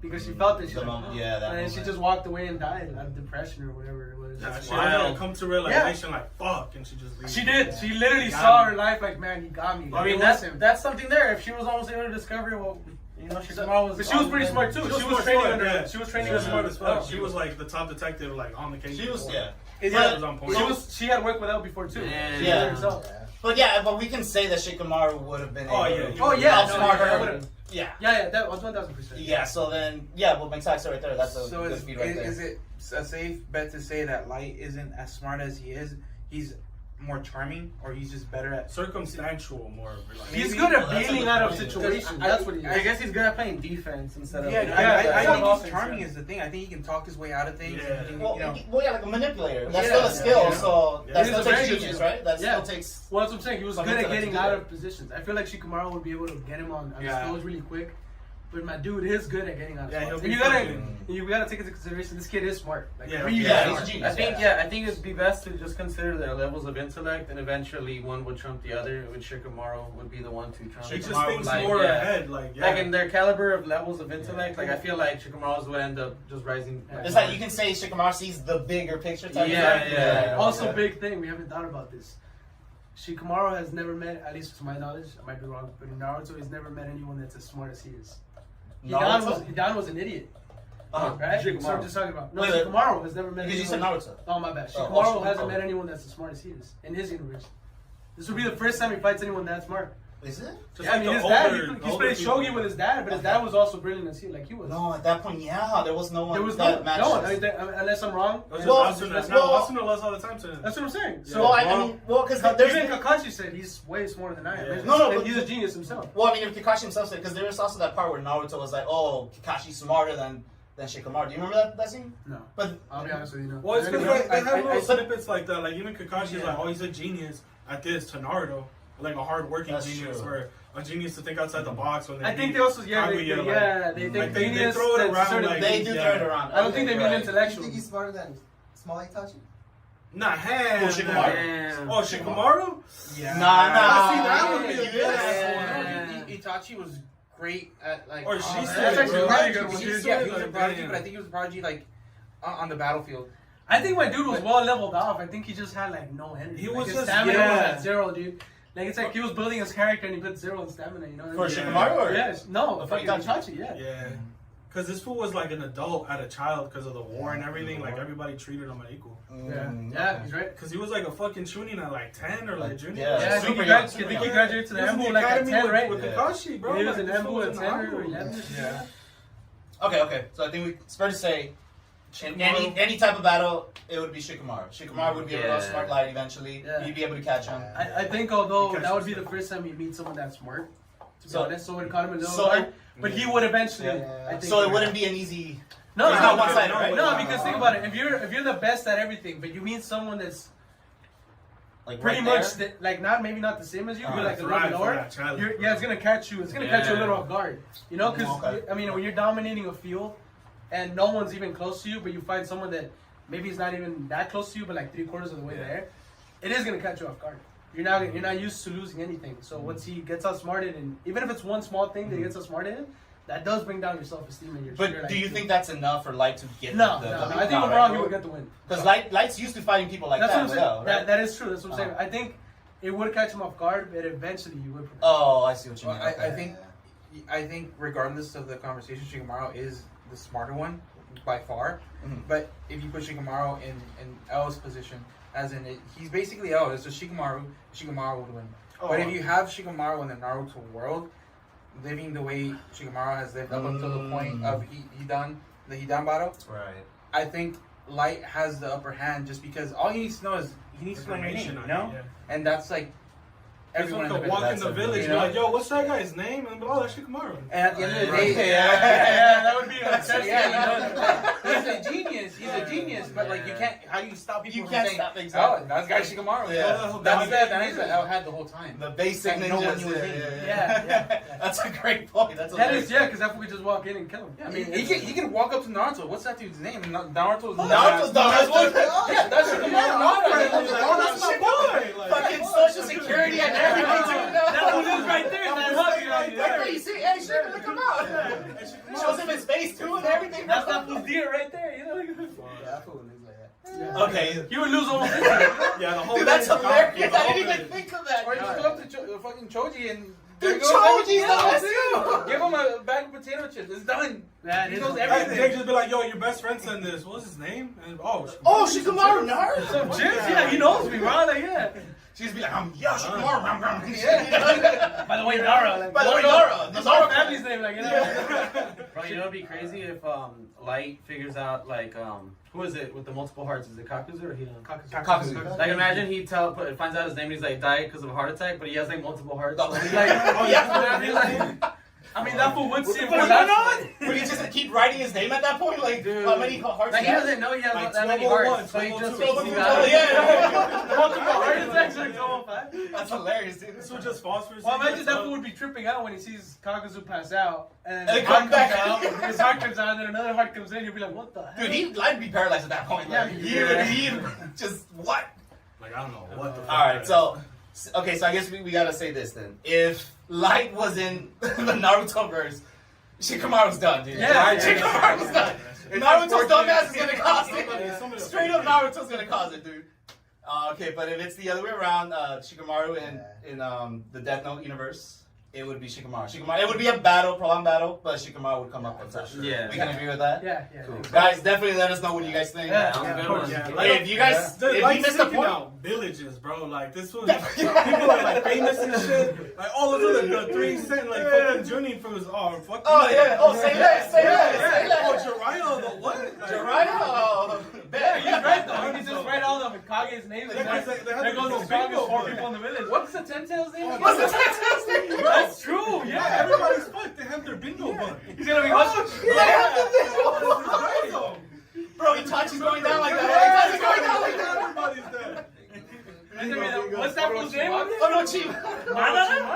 because she felt that she The like, moment- oh. yeah, that and then she moment. just walked away and died out of depression or whatever it was. Yeah, That's she wild. had to come to realization, like, fuck, and she just leaves. She did. She literally He got saw me. her life like, man, he got me. I mean, It that's was him. that's something there. If she was almost able to discover, well, you know, Shikamaru was. But she was pretty smart too. She was smart, training smart, under. yeah. She was training She was under. smart as fuck. Oh. She was like the top detective, like on the case. She was. before. Yeah. She Yeah. was on point. She had worked with Elle before too. Yeah. Herself. But we can say that Shikamaru would have been. Oh, able yeah. to Oh yeah. outsmart No, her. I would've. Yeah. Yeah, that was 1,000%. Yeah. So then, well, McTaxer right there. That's a So good feed right there. is it a safe bet to say that Light isn't as smart as he is? He's more charming, or he's just better at? Circumstantial, more. Like, He's Maybe- good at Well, that's a bailing good out of point. situations. I- That's what he is. I guess he's good at playing defense instead of. Yeah, Yeah, I think offense, he's charming yeah. is the thing. I think he can talk his way out of things. Yeah. He can, Well, you know, yeah, like a manipulator. That's Yeah, still a skill. yeah. So Yeah. that He's still a takes very good genius, skill. right? That Yeah. still takes. Well, that's what I'm saying. He was Some good at intellect getting to do out it. of positions. I feel like Shikamaru would be able to get him on his Yeah. toes really quick. But my dude is good at getting out of Yeah, spots. he'll And be you gotta take into consideration this kid is smart. Like, Yeah, really Yeah, smart. he's a genius. I think it'd be best to just consider their levels of intellect, and eventually one would trump the other. Which Shikamaru would be the one to trump. She just Shikamaru thinks was like, more yeah. ahead, like yeah. Like in their caliber of levels of intellect, like I feel like Shikamaru's would end up just rising. It's like you can say Shikamaru sees the bigger picture type. Yeah, of thing. yeah. Also, yeah. big thing, we haven't thought about this. Shikamaru has never met, at least to my knowledge, I might be wrong, but in Naruto, he's never met anyone that's as smart as he is. Naruto? Hidan was an idiot, Uh-huh. right? Shikamaru. So I'm just talking about. No, Wait, wait. Shikamaru has never met Because you said anyone. Naruto. Oh, my bad. Oh, Shikamaru oh, hasn't oh. met anyone that's as smart as he is in his universe. This would be the first time he fights anyone that smart. Is it? Just Yeah, I like mean, the his dad, older- he older played people. shogi with his dad, but his dad was also brilliant as he was. No, at that point, yeah, there was no one There was that no matched. one. I mean, unless I'm wrong. It was Well, just Asuna. well- Asuna lost all the time to him. That's what I'm saying. Yeah. So, Well, I mean, because there's even Kakashi said he's way smarter than I am. Yeah. No, And but- he's a genius himself. Well, I mean, if Kakashi himself said, because there was also that part where Naruto was like, "Oh, Kakashi's smarter than Shikamaru." Do you remember that scene? No, But I'll be honest with you. No. Well, it's because they have I- little snippets like that. Like even Kakashi's Yeah. like, "Oh, he's a genius at this." To Naruto, like a hard-working That's genius true. or a genius to think outside the box. When they I think meet they also, they like, they genius throw it that's around sort of- like- they do yeah. throw it around. I don't think they mean Right. You intellectual. think he's smarter than Small Itachi? Not hand. Oh, Shikamaru. Damn. Oh, Shikamaru? yeah. Nah. See, that would be a Yeah. good Yeah. Itachi was great at like. Or she that's said, actually bro. a really good one, She dude. Yeah, said, he was a like, prodigy, damn. but I think he was a prodigy like on the battlefield. I think my dude was well leveled off. I think he just had like no energy. He Like, was his just- stamina yeah. was at zero, dude. Like it's like he was building his character and he put zero in stamina. You know what I For mean? Shikamaru, or Yes. No. for Fucking Itachi? Itachi. Yeah. Yeah. Because this fool was like an adult at a child because of the war and everything. Like everybody treated him like equal. Yeah. He's right. Because he was like a fucking Chunin at like 10 or like junior. Yeah. Yeah, I think super he young, graduated. super I think he young. graduated to the He was in Embu the like at academy 10, with, right? with Yeah. Kakashi, bro. He was Like, in this fool Embu was at in 10 or Naruto. 11. Yeah. Okay. So I think it's fair to say, in any type of battle, it would be Shikamaru. Shikamaru would be able to Yeah. outsmart Light eventually. Yeah. He'd be able to catch him. I think although Because that would be he's- the first time you meet someone that's smart, to be So- honest, so it caught him a little so- hard. But he would eventually. Yeah. I think. So it wouldn't be an easy. No, It's no, not no, one-sided, right? no, because think about it. If you're the best at everything, but you meet someone that's Like pretty right much there. like maybe not the same as you, but like a little thrive bit for lower. that challenge, bro. Yeah, it's gonna catch you. It's gonna catch you a little Yeah. off guard. You know, because Okay. I mean, when you're dominating a field and no one's even close to you, but you find someone that maybe is not even that close to you, but like 3/4 of the way there, it is gonna catch you off guard. You're not used to losing anything. So once he gets outsmarted, and even if it's one small thing that he gets outsmarted in, that does bring down your self-esteem and your. But you're do like, you think that's enough for Light to get No, the no. the I think overall he would get the win. Because Light's used to fighting people like That's that. what I'm saying. without, right? That is true. That's what I'm saying. Uh-huh. I think it would catch him off guard, but eventually he would. Oh, I see what you Well, mean. I Okay. think regardless of the conversation, Shikamaru is the smarter one by far. Mhm. But if you put Shikamaru in L's position, as in he's basically L. It's just Shikamaru would win. But if you have Shikamaru in the Naruto world, living the way Shikamaru has lived up until the point of the Hidan battle, Right. I think Light has the upper hand just because all he needs to know is he needs to learn your name, Information you on know? it, yeah. And that's like everyone in the could village. walk in the village and be like, yo, what's that guy's name? And be like, oh, that's Shikamaru. And at the end of the day, that would be he's a genius. He's a genius, but like you can't. How do you stop people You from can't saying, stop exactly. "Oh, that's guy Shikamaru"? Yeah. That's the advantage that El had the whole time. The basic That no one ninjas. knew his name. Yeah. That's a great point. That's That is, yeah, because that's we just walk in and kill him. I mean, he can walk up to Naruto. What's that dude's name? Naruto's Naruto's dumbass. Yeah, that's Shikamaru. That's my boy. Fucking social security and everything too. That's what it is right there. That's lucky right there. You see, hey, shit, look him out. Shows him his face too and everything. That's not fool's deer right there. You know. Yeah, I fool lose like that. Yeah. Okay. You would lose almost. Yeah, the whole Dude, that's thing is gone. hilarious. I didn't even think of that. Or you just go up to fucking Choji and Dude, Choji's the best too. Give him a bag of potato chips. It's done. Yeah, He it knows is. everything. They just be like, yo, your best friend sent this. What's his name? And, Oh, Shikamaru, Naruto. Some chips? Yeah, he knows me, bro. Like, yeah. She's be like, yeah, Shikamaru. Yeah. By the way, Nara. Like, By the way, Nara. That's our family's name, like, you know. Bro, you know it'd be crazy if Light figures out like who is it with the multiple hearts? Is it Kakuzu or Hidan? Kakuzu. Like imagine he finds out his name and he's like died because of a heart attack, but he has like multiple hearts. Oh, So he's like, yeah. I mean, that fool would see him for Would that. he just keep writing his name at that point? Like, Dude. how many hearts Like he he has? doesn't know he has Like that many 1201, hearts, so he just 1202. Oh, yeah. Multiple heart attacks like 205. That's hilarious, dude. This was just phosphorus. Well, imagine that fool would be tripping out when he sees Kakuzu pass out, and And his it heart comes comes back. out, his heart comes out, and then another heart comes in. You'll be like, what the hell? Dude, I'd be paralyzed at that point. Like, he just, what? Like, I don't know what the fuck. Alright, so I guess we gotta say this then. If Light was in the Naruto verse, Shikamaru's done, dude. Yeah. Shikamaru's done. Naruto's dumbass is gonna cause it. Straight up Naruto's gonna cause it, dude. Okay, but if it's the other way around, Shikamaru in the Death Note universe, it would be Shikamaru. It would be a battle, prolonged battle, but Shikamaru would come up on top. Yeah. We can agree with that? Yeah. Cool. Guys, definitely let us know what you guys think. Yeah. Sounds good. Yeah. Hey, if you guys, Dude, if like you missed the taking point, out villages, bro. Like this was people are like famous and shit. Like all of the 3 cent like fucking journey from his arm. Fuck oh yeah, oh say that, say that. Oh, Jiraiya, the what? Like, Jiraiya, oh, Yeah, he's bet. right though. He just write all of Kage's names. And Because they have there goes the the Kage's bingo 4 board. people in the village. What's the Ten Tails name? What's the fantastic? That's true. Yeah, Yeah. everybody's fucked. They have their bingo book. He's gonna be Bro, Itachi's going down like that. Itachi's going down like that. Everybody's dead. What's that fool's name? Oh no, Chief.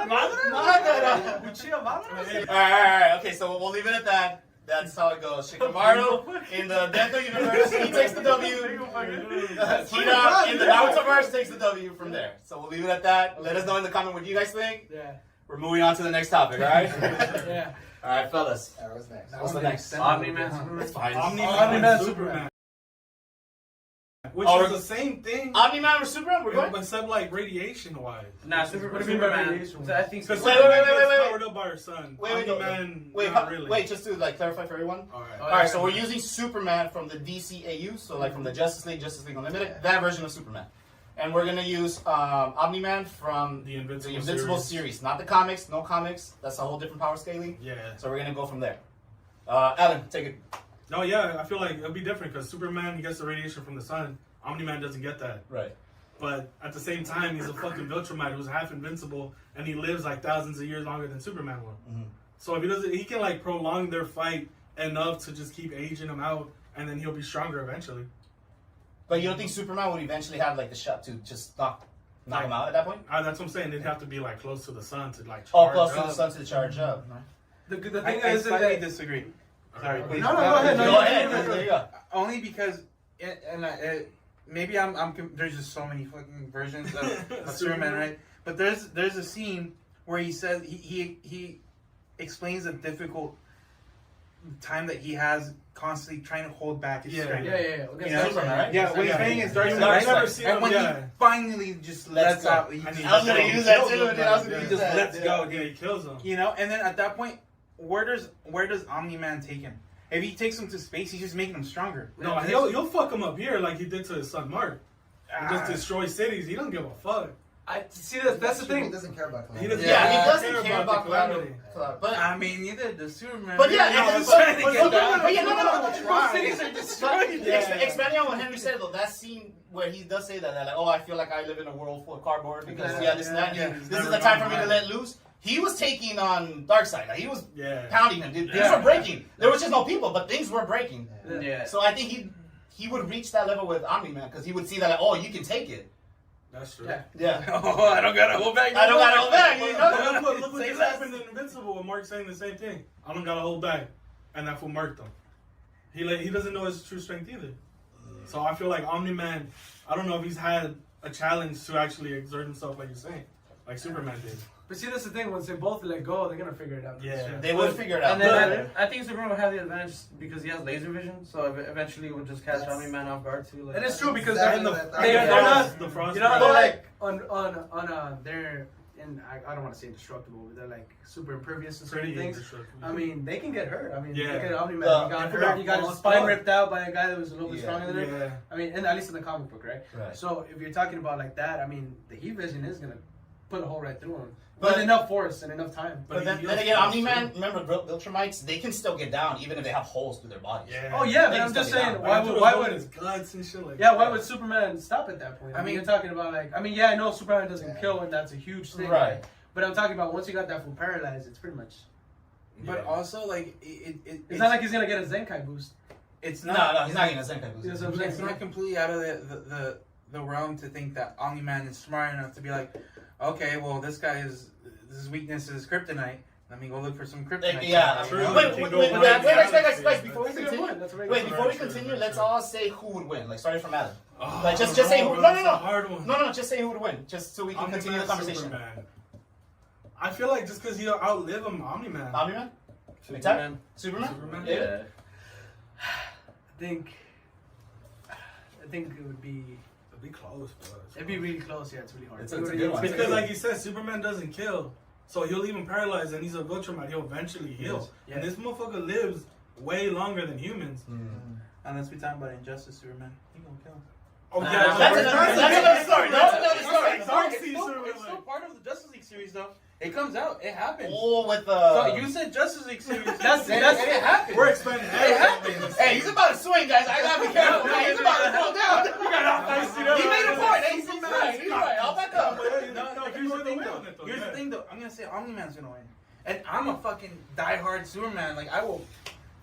Madara? Uchiha Madara? Alright, okay, so we'll leave it at that. That's how it goes. Shikamaru in the Death Note universe, he takes the W. Hina in the Naruto verse takes the W from there. So we'll leave it at that. Let us know in the comment what you guys think. Yeah. We're moving on to the next topic, alright? Yeah. Alright, fellas. Alright, what's next? What's the next? Omni-Man. It's fine. Omni-Man, Superman. Which Oh, is the same thing, Omni-Man or Superman? We're going? except like radiation-wise. Nah, What do you mean by Superman. radiation? I think Because Wait, Superman wait, wait, gets wait, wait. powered up by her son. Wait, wait, no. Omni-Man, Wait, not really. wait, just to like clarify for everyone. Alright. Alright, so we're using Superman from the DCAU, so like from the Justice League Unlimited, that version of Superman. And we're gonna use Omni-Man from The Invincible, the Invincible series. Not the comics, no comics. That's a whole different power scaling. Yeah. So we're gonna go from there. Alan, take it. No, yeah, I feel like it'll be different because Superman, he gets the radiation from the sun. Omni-Man doesn't get that. Right. But at the same time, he's a fucking Viltrumite who's half invincible, and he lives like thousands of years longer than Superman will. Mhm. So if he doesn't, he can like prolong their fight enough to just keep aging him out, and then he'll be stronger eventually. But you don't think Superman would eventually have like the shot to just knock him out at that point? That's what I'm saying. They'd have to be like close to the sun to like Oh, charge close to up. the sun to charge up. The thing I is slightly that disagree. Sorry, please. No, go ahead. Go ahead. There you go. Only because, maybe there's just so many fucking versions of Superman, right? But there's a scene where he says he explains the difficult time that he has constantly trying to hold back his strength. Yeah. You know? Superman, right? Yeah, when he's training his dark I've side, never right? seen And him, when yeah. he finally just Let's lets go. out, he I just, mean, I was gonna he use that kills too, him, dude. I was gonna yeah. use just that. lets go. Yeah, he kills him. You know, and then at that point, where does Omni-Man take him? If he takes him to space, he's just making him stronger. No, he'll fuck him up here like he did to his son Mark. He just destroys cities. He don't give a fuck. I see that's the He thing. doesn't care about He clothes. doesn't, Yeah, he doesn't care care, about Calamity. But I mean, neither does Superman. But yeah, no, it's trying to but get down. no. Cities are But destroyed. expanding on what Henry said though, that scene where he does say that, like, oh, I feel like I live in a world full of cardboard because this and that. Yeah. This is the time for me to let loose. He was taking on Darkseid. Like, he was Yeah. pounding him. Things were breaking. There was just no people, but things were breaking. Yeah. So I think he would reach that level with Omni-Man because he would see that, like, oh, you can take it. That's true. Yeah. Oh, I don't gotta hold back. I don't gotta hold back. You know? Look what just happened in Invincible with Mark saying the same thing. I don't gotta hold back, and that fool marked him. He doesn't know his true strength either. So I feel like Omni-Man, I don't know if he's had a challenge to actually exert himself like you're saying, like Superman did. But see, that's the thing. Once they both let go, they're gonna figure it out. Yeah. They would figure it out. And then I think Superman will have the advantage because he has laser vision, so eventually it would just catch Omni-Man off guard too. Like, And it's true because Exactly they're what I they're thought. not. the frost. You know, But they're like- like they're in. I don't want to say indestructible, but they're like super impervious to certain things. I mean, they can get hurt. I mean, Yeah. look at Omni-Man. He got They hurt. He got got his spine fucked. ripped out by a guy that was a little bit Yeah. stronger than him. Yeah. I mean, and at least in the comic book, right? Right. So if you're talking about like that, I mean, the heat vision is gonna put a hole right through him. But- With enough force and enough time. But then again, Omni-Man, remember Viltrumites, they can still get down even if they have holes through their bodies. Yeah. Oh yeah, They but can I'm just still get saying, down. why would his guts and shit like yeah, why would Superman stop at that point? I I mean, mean- you're talking about like, I mean, yeah, I know Superman doesn't Yeah. kill, and that's a huge thing, Right. But I'm talking about once you got that full paralyzed, it's pretty much. But also, like, It's not like he's gonna get a Zenkai boost. it's No, not. he's not getting a Zenkai boost. You know what I'm saying? It's not completely out of the realm to think that Omni-Man is smart enough to be like, okay, well, this weakness is kryptonite. Let me go look for some kryptonite. Yeah, True. Wait, Can go wait, by guys, galaxies. before we That's a good continue. point. That's a very Wait, good before we True, continue, true, let's true. all say who would win. Like, starting from Adam. Oh, Like, just say who. bro, No, that's a hard one. no, just say who would win, just so we can Omni-Man, continue the conversation. Superman. I feel like just because he'll outlive him, Omni-Man. Omni-Man, Superman. Superman. Superman? Yeah. I think it would be. It'd be close, bro. It'd be really close. Yeah, it's really hard. It's a good one. Because, like you said, Superman doesn't kill. So he'll leave him paralyzed and he's a Viltrumite. He'll eventually heal. Yeah. And this motherfucker lives way longer than humans. Unless we talk about Injustice Superman. He gonna kill him. Okay, That's another story. That's another story. It's still part of the Justice League series, though. It comes out. It happens. Oh, with So you said Justice League series. That's it happens. We're expanding. It happens. Hey, he's about to swing, guys. I gotta be careful. Man. He's about to throw down. He made a point. He's right. He's right. I'll back up. No, here's the thing, though. Here's the thing, though. I'm gonna say Omni-Man's gonna win, and I'm a fucking diehard Superman. Like, I will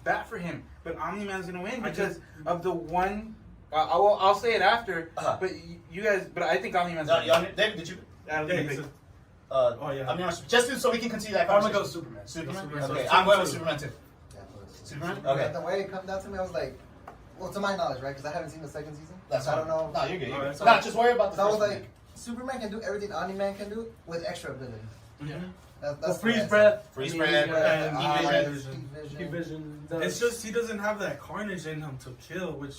bat for him, but Omni-Man's gonna win because of the one. I'll say it after, but you guys. But I think Omni-Man's gonna win. David, did you? Yeah. I'm honest. Just so we can continue that I'm gonna conversation. go Superman. Superman. Superman. Okay, I'm going with Superman too. Yeah, please. Superman. But Okay. the way it comes down to me, I was like, well, to my knowledge, right? Because I haven't seen the second season. That's I don't know. No, you're good. You're Alright, good. No, just worry about the So I was first like, Superman can do everything Omni-Man can do with extra ability. Yeah. That's Well, the freeze way I see breath. Freeze I mean, breath, you got and eyes, vision. heat vision. It's just he doesn't have that carnage in him to kill, which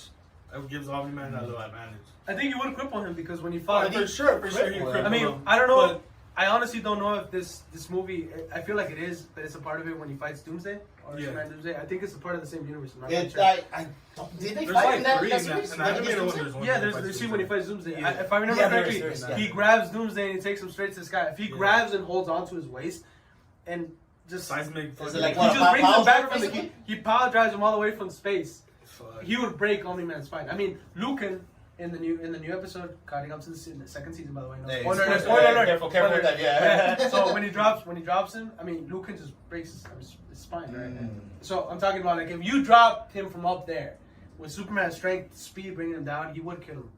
gives Omni-Man that little advantage. I think you would cripple him because when he fought. For sure, he cripple him. crippled I mean, him. I don't know. But- I honestly don't know if this movie. I feel like it is, but it's a part of it when he fights Doomsday or Yeah. Superman Doomsday. I think it's a part of the same universe. I'm not It, sure. Did they There's fight like in that three in that. series? And Like, I against don't know Doomsday? there's one. Yeah, there's scene when he fights Doomsday. Yeah. If I remember Yeah, correctly, there is, he grabs Doomsday and he takes him straight to the sky. If he Yeah. grabs and holds onto his waist, and just Seismic. Is it like he what, just brings power him back drive, from the basically? he power drives him all the way from space. Fuck. He would break Omni-Man's spine. I mean, Lucan in the new episode, cutting up to the second season, by the way. No, Hey, spoiler alert, spoiler spoiler alert. alert. Careful with that, yeah. So when he drops him, I mean, Lucan just breaks his spine, right? So I'm talking about like if you dropped him from up there with Superman's strength, speed, bringing him down, he would kill him.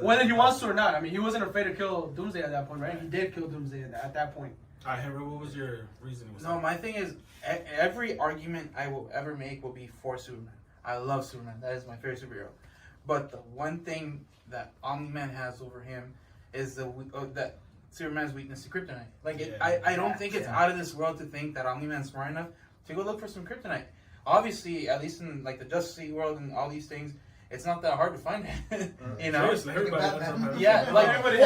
Whether he wants to or not. I mean, he wasn't afraid to kill Doomsday at that point, right? He did kill Doomsday at that point. Alright, Henry, what was your reasoning? No, my thing is, every argument I will ever make will be for Superman. I love Superman. That is my favorite superhero. But the one thing that Omni-Man has over him is that Superman's weakness to kryptonite. Like, I don't think it's out of this world to think that Omni-Man's smart enough to go look for some kryptonite. Obviously, at least in like the Justice League world and all these things, it's not that hard to find it. You know? Seriously, everybody looks up at Yeah, him. like, Everybody-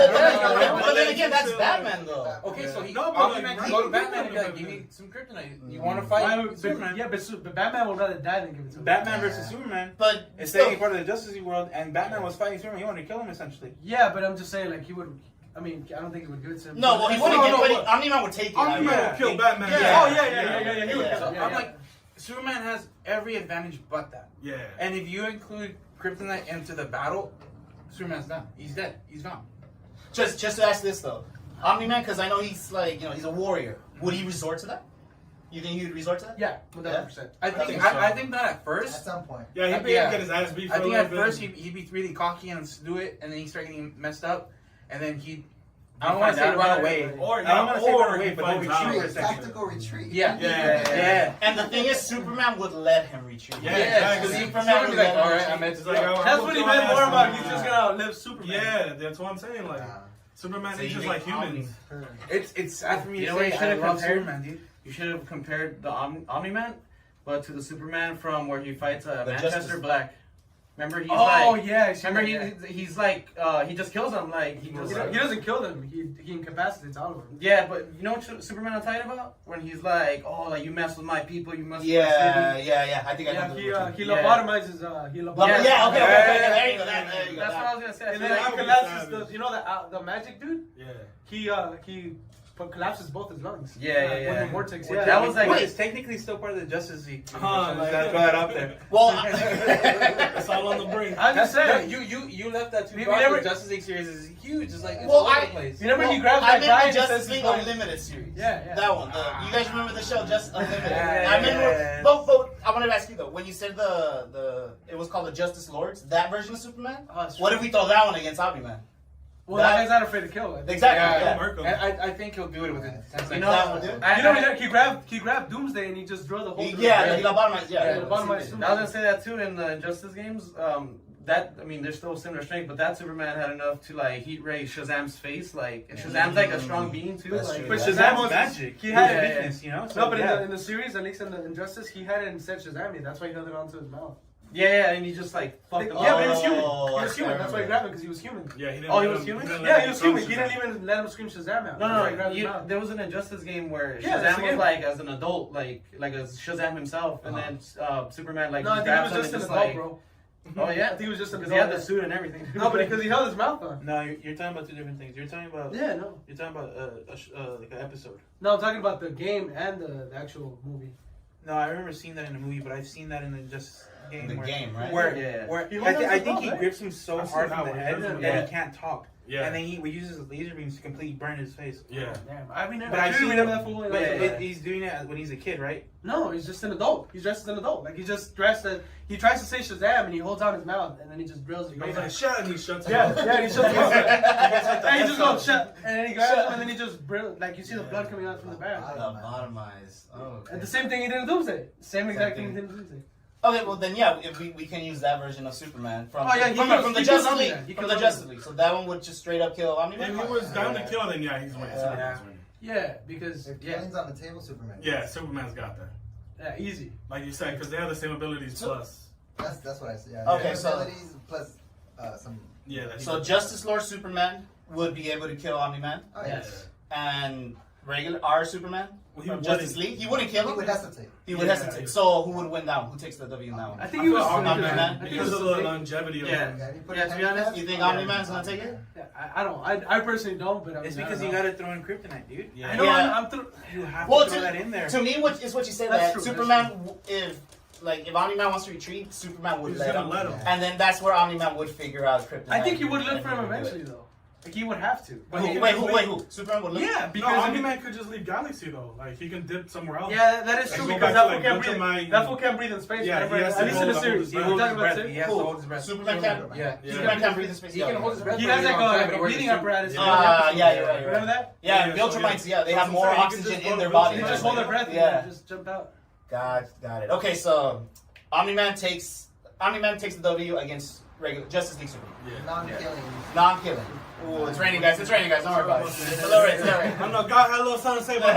but then again, that's Batman though. Okay, so No, but Omni-Man like, can go to right, Batman and be like, right, give right. me some kryptonite. You want to Why fight would- Superman? Yeah, but Batman would rather die than give it to him. Batman versus Superman. But It's still, taking part of the Justice League world, and Batman was fighting Superman. He wanted to kill him, essentially. Yeah, but I'm just saying, like, he would I mean, I don't think it would give it to him. No, well, he wouldn't get it. Omni-Man would take it. Omni-Man will kill Batman. Yeah. Oh yeah. He would Yeah. kill him. I'm like, Superman has every advantage but that. Yeah. And if you include Kryptonite into the battle, Superman's done. He's dead. He's gone. Just to ask this though, Omni-Man, because I know he's like, he's a warrior. Would he resort to that? You think he would resort to that? Yeah, 100%. I think so. I think not at At first. some point. Yeah, he'd be able to get his ass beat for I a think little at bit. first he'd be really cocky and do it, and then he'd start getting messed up, and then he'd. I don't want to say find out run about away. it. Or, I don't want to say or run away, he but he'll finds retreat out. for a second. Tactical retreat. Yeah. Yeah. And the thing is, Superman would let him retreat. Yeah, because exactly. Superman would He'd be let like, him all right, retreat. I'm meant It's to like, go. That's what he meant more about. He's just gonna outlive Superman. Yeah, that's what I'm saying. Like, Nah. Superman So is you just think like humans. It's sad for me You to know what say. you I should've love compared? Superman, dude. You should have compared the Omni-Man, but to the Superman from where he fights The Manchester Justice- Black. Remember he's Oh like, yeah, I see remember that, he's like he just kills them like he yeah. just He doesn't kill them. He incapacitates all of them. yeah, but you know what Superman I'm talking about when he's like, oh, like you mess with my people, you mess with my Yeah, city. yeah. I think I Yeah, know. he He Yeah. lobotomizes. He yeah, lobotomizes. Yeah. okay. There you go. There you go. That's what I was gonna say. I And feel then like- he would be collapses savage. the, you know the magic dude. Yeah. He collapses both his lungs. Yeah. With the vortex. Yeah, That was like- Wait, it's technically still part of the Justice League. Huh, like- That's right up there. Well, It's all on the brink. I'm just saying. You left that too We broad. never- The Justice League series is huge. It's like it's Well, all over I- the place. You remember he well, grabs I that meant guy the and he says Justice he's League going. Unlimited series. Yeah. That one. You guys remember the show Just Unlimited? Yeah. I remember. But I wanted to ask you though, when you said the it was called the Justice Lords, that version of Superman. What if we throw that one against Omni-Man? Well, that guy's not afraid to kill. Exactly. Yeah, Yeah. and I think he'll do it within 10 You seconds. know that one, dude? You know, he grabbed Doomsday and he just drilled the hole. through Yeah, his he brain. lobotomized. Yeah, Yeah, lobotomized. I was gonna say that too in the Injustice games. That I mean, they're still similar strength, but that Superman had enough to like heat ray Shazam's face. Like, and Shazam's like a strong being too. That's Like, true. But Yeah. Shazam was magic. He had Yeah, it. yeah. weakness, you know. No, but yeah. in the series, at least in the Injustice, he had it and said Shazam. That's why he held it onto his mouth. yeah, and he just like fucked him Yeah, up. but he was human. Oh, He was I human. That's why he remember. grabbed him because he was human. Yeah, he didn't. Oh, he let was him- human? didn't let Yeah, him he was become human. He Shazam. didn't even let him scream Shazam out. No, That's why he grabbed his you, mouth. there was an Injustice game where Yeah, Shazam it's a was game. like as an adult, like as Shazam himself, and then Superman like No, I just think he grabs was him just and an just adult, like, bro. oh yeah, I think he was just an because he had the adult. suit and everything. No, but because he held his mouth on. No, you're talking about two different things. You're talking about Yeah, no. you're talking about like an episode. No, I'm talking about the game and the actual movie. No, I remember seeing that in the movie, but I've seen that in the Justice game. The where, game, right? Where, Yeah. where He I, holds I his think mouth, he right? grips him so I've hard seen from that the one. head Yeah. that Yeah. he can't talk. Yeah. And then he uses his laser beams to completely burn his face. Yeah. Damn, I mean, But I've I seen remember that fool. But Yeah. he's doing it when he's a kid, right? No, he's just an adult. He's dressed as an adult. Like, he's just dressed as... He tries to say Shazam, and he holds out his mouth, and then he just drills his He brain goes like, out. shut, and he shuts Yeah, him up. yeah, he shuts him up. And he just That's goes, shut, and then he grabs him, and then he just like, you see the blood coming out from the back. Lobotomized. Oh, okay. And the same thing he did in Doomsday. Same exact thing thing. he did in Doomsday. Okay, well then, yeah, if we can use that version of Superman from Oh, yeah, he from kills- the he kills Justice Omni-Man. League, He from kills the Omni-Man. Justice League. So that one would just straight up kill Omni-Man. If he was down to kill, then yeah, he's winning. Yeah. Superman's winning. Yeah, because... If Yeah, killing's on the table, Superman. Yeah, Superman's got that. yeah, easy. Like you said, because they have the same abilities So- plus. That's what I said. Yeah. Okay, so- abilities plus some. Yeah. That he So Justice Lord Superman would be able to kill Omni-Man, Oh Yes. and regular Superman Well, he from wouldn't. Justice League, he wouldn't kill He him. would hesitate. He would Yeah, hesitate. yeah. So who would win down? Who takes the W in that I one? think he was... Omni-Man, I think because it of was... the longevity of Yeah. him. Yeah, he put Yeah, his to be hand honest, up. You think Yeah. Omni-Man's gonna take it? Yeah, I don't. I personally don't, but I mean, It's I because don't you know. gotta throw in kryptonite, dude. Yeah. I know, Yeah. I'm through... You have Well, to throw that in there. To me, what is what you said That's that true, that's Superman, if Omni-Man wants to retreat, Superman would He's let gonna him. let him. And then that's where Omni-Man would figure out kryptonite. I think he would live and for him would do it. eventually, though. Like, he would have to. But Who- he- Wait, who? Superman would live? Yeah, No, because... I mean, Omni-Man could just leave Galaxy though. Like he can dip somewhere else. yeah, that is Like, true go because back that to, fool like, can't breathe. Ultramite. That fool can't breathe in space. Yeah, he Remember, has at to least in the hold series. his We're breath. talking about breath. series. He has to hold his breath. Superman can't. Yeah. Superman can't breathe in space. He can hold his breath. He He has doesn't like know a exactly where breathing the apparatus. Yeah, you're right. Remember that? Yeah, Yeah, the so, Ultramites, yeah. yeah, they have more So he can oxygen just in go their to body. They Yeah. just hold their breath and Yeah. then just jump out. Got it. Okay, so Omni-Man takes the W against regular Justice League Superman. Yeah. Non-killing. Non-killing. Ooh, it's raining, guys. Don't worry about it. It's all right. I know God had a little something to say about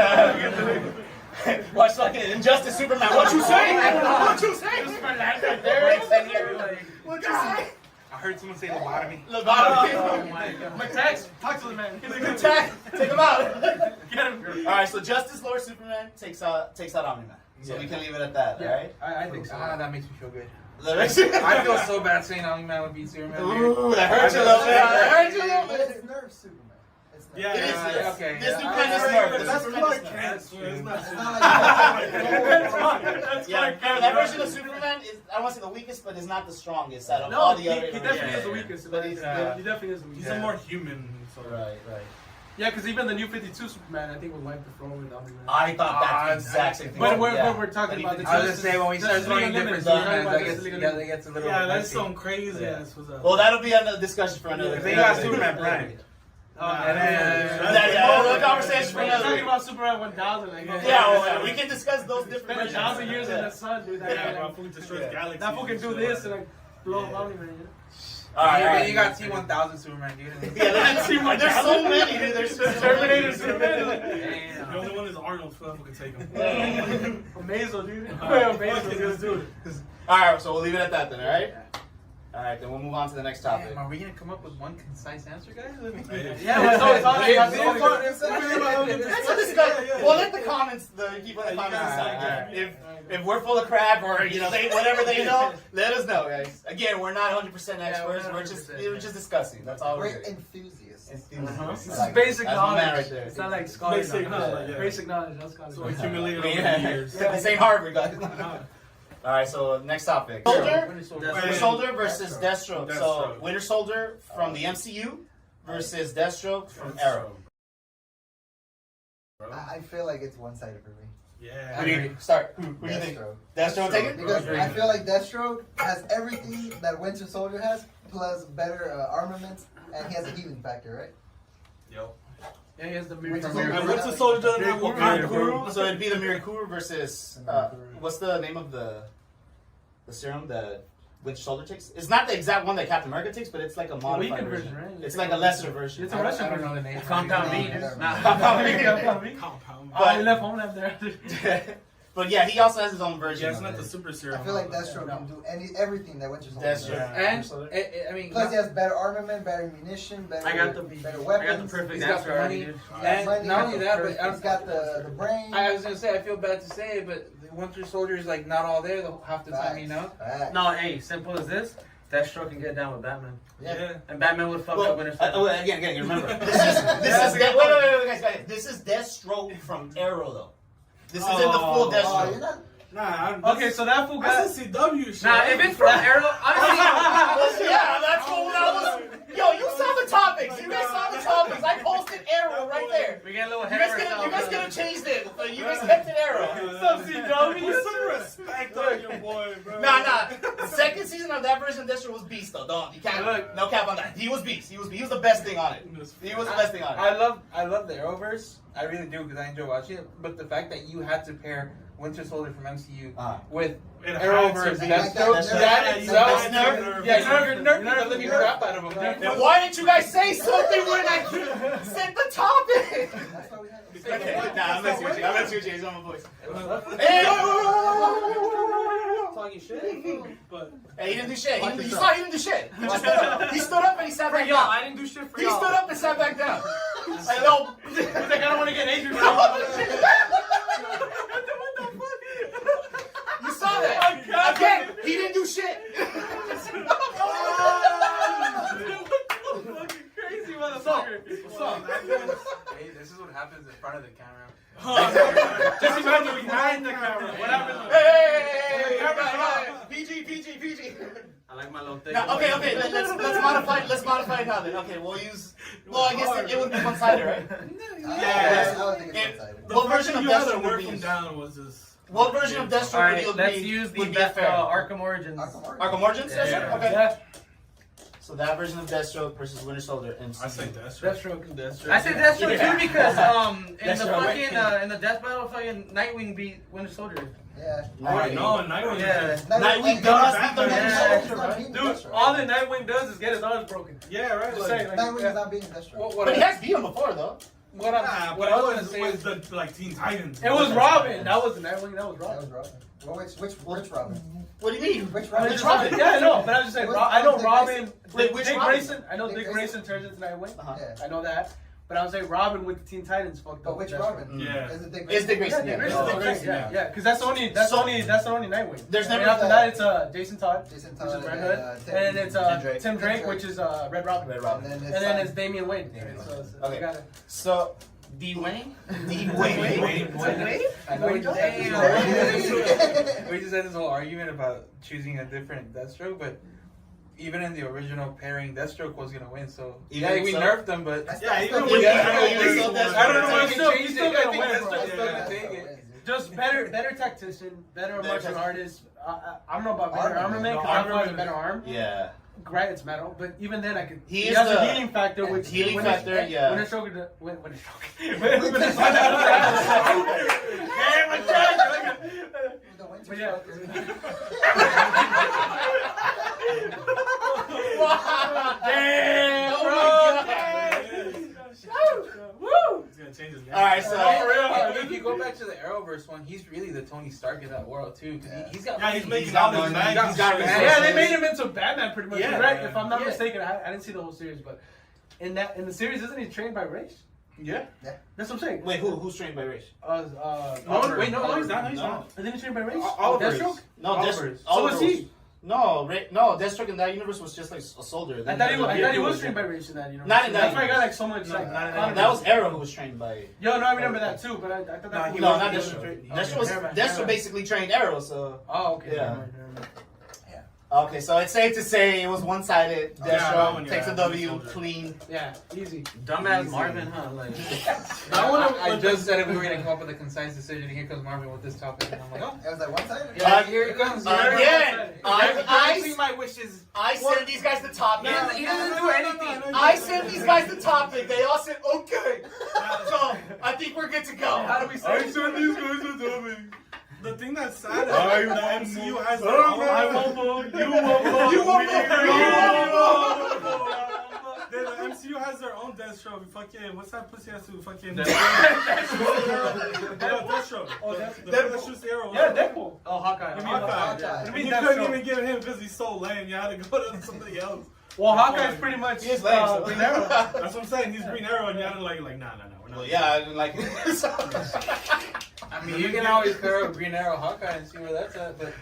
that. Watch fucking Injustice Superman. What you say? What you say? What you say? I heard someone say lobotomy. Lobotomy. my God. McTax, talk to the man. Attack. Take him out. Get him. All right, so Justice Lord Superman takes out Omni-Man. So we can leave it at that, all right? I think so. That makes me feel good. I I feel so bad saying Omni-Man would beat Superman. dude. Ooh, that hurts you a little bit. That hurts you a little But bit. it's nerve Superman. Yeah, It is. yeah, okay. This Yeah, Superman is I- Smurf. That's Superman Clark is Smurf. Kent. It's not It's Superman. not like Yeah, remember, that version of Superman is, I don't want to say the weakest, but is not the strongest out of No, all he the other. definitely is the Yeah. weakest. But he's- he definitely is the He's weakest. a more human. So. Right, right. Yeah, because even the new 52 Superman, I think, would wipe the floor with Omni-Man. I thought that exact same thing. But we're, Yeah. but we're talking about the I was gonna say when we start Justice League throwing different Unlimited. Supermans, We're I talking guess about it Justice League gets a little. Yeah, that's messy. some crazy Yeah. ass. Was Well, that'll be another discussion for another. They got Superman Prime. Another conversation for We're talking another. about Superman 1000. Like, Yeah, we can discuss those different. Spend 1,000 years in the sun, dude. Yeah, bro. Food destroys Yeah. galaxies. That fool can do this and like blow up Omni-Man. All right, all right. You got T1000 Superman, dude. Yeah, there's so many, dude. There's Terminator Superman. The only one is Arnold. Whoever can take him. Amazo, dude. Amazo, let's do it. All right, so we'll leave it at that then. All right. All right, then we'll move on to the next topic. Damn, are we gonna come up with one concise answer, guys? Yeah, we're so talking about That's a discussion. We'll let the comments, the people in the comments decide. Alright. If we're full of crap or they whatever they know, let us know, guys. Again, we're not 100% experts. We're just discussing. That's all we're we're doing. enthusiasts. Enthusiasts. This is basic That's my man knowledge. right there. It's not like scholarly Basic knowledge. knowledge, yeah. Basic knowledge, that's scholarly So knowledge. accumulated over Yeah. the years. This ain't Harvard, guys. All right, so next topic. Soldier, Winter Winter Soldier versus Deathstroke. Deathstroke. So Winter Soldier from the MCU versus Deathstroke from Arrow. I feel like it's one-sided for me. Yeah. Who do you start? Who do you think? Deathstroke. Deathstroke take it? Because I feel like Deathstroke has everything that Winter Soldier has, plus better armaments, and he has a healing factor, right? Yeah, he has the Winter mirror. Soldier. And Winter Soldier doesn't have Wakanda. So it'd be the Mirakuru versus what's the name of the serum that Winter Soldier takes? It's not the exact one that Captain America takes, but it's like a modified weakened version. version, right? It's like a lesser version. It's a Russian I don't version. know the name. Compound B. Compound B. Compound B. Compound. Oh, we left Homeland there. But yeah, he also has his own version. Yeah, it's of not it. the super serum. I feel like Deathstroke can do everything that Winter Soldier does. Deathstroke. And I mean, Plus, he has better armament, better munition, better, I got the better I weapons. got the perfect He's got answer the already, money. dude. and not only that, but He's got the brain. I was gonna say I feel bad to say it, but the Winter Soldier is like not all there half the time, you know. Facts. No, hey, simple as this. Deathstroke can get down with Batman. Yeah. And Batman would fuck up Winter Soldier. Again, remember. Wait, guys. This is Deathstroke from Arrow, though. This isn't the full Oh, you're Deathstroke. not. Nah, Okay, so that fool got... that's a CW shit. Nah, if it's from Arrow, honestly... Yeah, that's what I was. Yo, you saw the topics. You guys saw the topics. I posted Arrow right there. We get a little You ahead guys could have changed it. But you guys kept it Arrow. What's up, CW? Put some respect on your boy, bro. Nah. The second season of that version of Deathstroke was Beast, though. Don't you can't. No cap on that. He was Beast. He was the best thing on it. He was the best thing on it. I love the Arrowverse. I really do because I enjoy watching it. But the fact that you had to pair Winter Soldier from MCU with It had Arrowverse, to be. Deathstroke, that itself, you're not letting me crap out of him. Then why didn't you guys say something when I said the topic? That's why we have. Okay, nah, I'm messing with you. He's on my voice. Hey, Talking shit? But Hey, he didn't do shit. You saw he didn't do shit. He just stood up. He stood up and he sat For back y'all, down. I didn't do shit for He y'all. stood up and sat back down. I know. He's like, I don't want to get angry. You saw that. Again, he didn't do shit. Fucking crazy motherfucker. Hey, this is what happens in front of the camera. Just imagine behind the camera. What happens? Hey, PG. I like my little thing. Now, okay. Let's modify it now then. Okay, we'll use. Well, I guess it would be one-sided, right? I would think it's one-sided. What version of you had to Deathstroke would nerf be him used? down was this. What version of Deathstroke Alright, would let's be use the would be fair? Arkham Origins. Arkham Origins? Yeah. Okay. Yeah. So that version of Deathstroke versus Winter Soldier. I say Deathstroke. Deathstroke. I say Deathstroke Yeah. too because in the Deathstroke. fucking in the Death Battle, fucking Nightwing beat Winter Soldier. Yeah. Oh, no, Nightwing. Yeah. Nightwing does Batman. beat the Winter Yeah. Soldier, right? Dude, all the Nightwing does is get his arms broken. Yeah, right. Just Like, saying, like, Nightwing yeah. is not being Deathstroke. But he has beat him before, though. What nah, I but was it gonna say was is the like Teen Titans. It was Robin. That was the Nightwing. That was That Robin. was Robin. Well, which Robin? What do you mean? Which I Robin? Which Robin? Yeah, I know, but I was just saying. Which I know Dick Robin. Wait, which Dick Robin? Grayson. I know Dick Dick Grayson? Grayson turns into Nightwing. Uh-huh. Yeah. I know that. But I was like Robin with the Teen Titans fucked But up. which Deathstroke. Robin? Yeah. Is it Dick It's Dick Grayson? Grayson. Yeah, Yeah. Grayson, yeah, because that's the only Nightwing. There's And never after that, it's Jason Todd, Jason which is Todd Red and, Hood, Tim- and then it's Tim Drake. Tim Drake, which is Red Robin. Red Robin. And And then it's Damian Wayne. Damian So Wayne. it's- Okay. you gotta- So, D-Wayne? D-Wayne. I know he does. We just had this whole argument about choosing a different Deathstroke, but even in the original pairing, Deathstroke was gonna win. So Even yeah, we so? nerfed him, but Yeah, even Yeah, with yeah, yeah. I don't know So why you still can he's change still it, gonna I win. think Deathstroke's Deathstroke's still gonna gonna take take it. it. Just better tactician, better martial artist. I don't know about better Armament. armament, because I have a better arm. Yeah. Right, it's metal, but even then, I could. He He is has the- a healing factor, which Healing when factor, it's, yeah. When it's stroking, when it's stroking. The winter But yeah. Damn, Oh Woo! It's gonna change his game. Alright, so. If you go back to the Arrowverse one, he's really the Tony Stark in that world too, because he's got. Yeah, he's making He's got all his money. bags. He's got Yeah, Yeah, they made him into Batman pretty much, Yeah. right? If I'm not Yeah. mistaken, I didn't see the whole series, but in the series, isn't he trained by Ra's? Yeah. That's what I'm saying. Wait, who's trained by Ra's? Oliver. Wait, no, he's not. He's No. not. Isn't he trained by Ra's? Oliver. Deathstroke? No, Oliver's. So is he? No, Deathstroke in that universe was just like a soldier. I thought he was trained by Ra's in that universe. Not in that That's why I got universe. like so much like. That was Arrow who was trained by. Yo, no, I remember that too, but I thought that was. No, not he Deathstroke. wasn't trained. Deathstroke basically trained Arrow, so. Oh, okay. Yeah. Never mind. Okay, so it's safe to say it was one-sided. Yeah, that one, Deathstroke takes yeah, a W, soldier. clean. Yeah, easy. Dumbass Marvin, huh? Like, I just said if we were gonna come up with a concise decision, here comes Marvin with this topic, and I'm like, oh. It was like one sided? Yeah, here it comes. Again, I see my wishes. I sent these guys the topic. He doesn't do anything. I sent these guys the topic. They all said okay. So I think we're good to go. How do we say I it? sent these guys a topic. The thing that's sad is the MCU has their own. I won't vote. You won't vote. You won't vote. The MCU has their own Deathstroke. Fucking, what's that pussy ass who fucking Deathstroke. Oh, The Deathstroke. guy that shoots the arrow. Yeah, Deadpool. oh, Hawkeye. Hawkeye. Yeah. And you couldn't even give him because he's so lame. You had to go to somebody else. Well, Hawkeye's pretty much He is lame, so- Green Arrow. That's what I'm saying. He's Green Arrow, and you had to like, nah, we're not. Well, yeah, I didn't like it. I mean, you can always clear up Green Arrow, Hawkeye, and see where that's at. But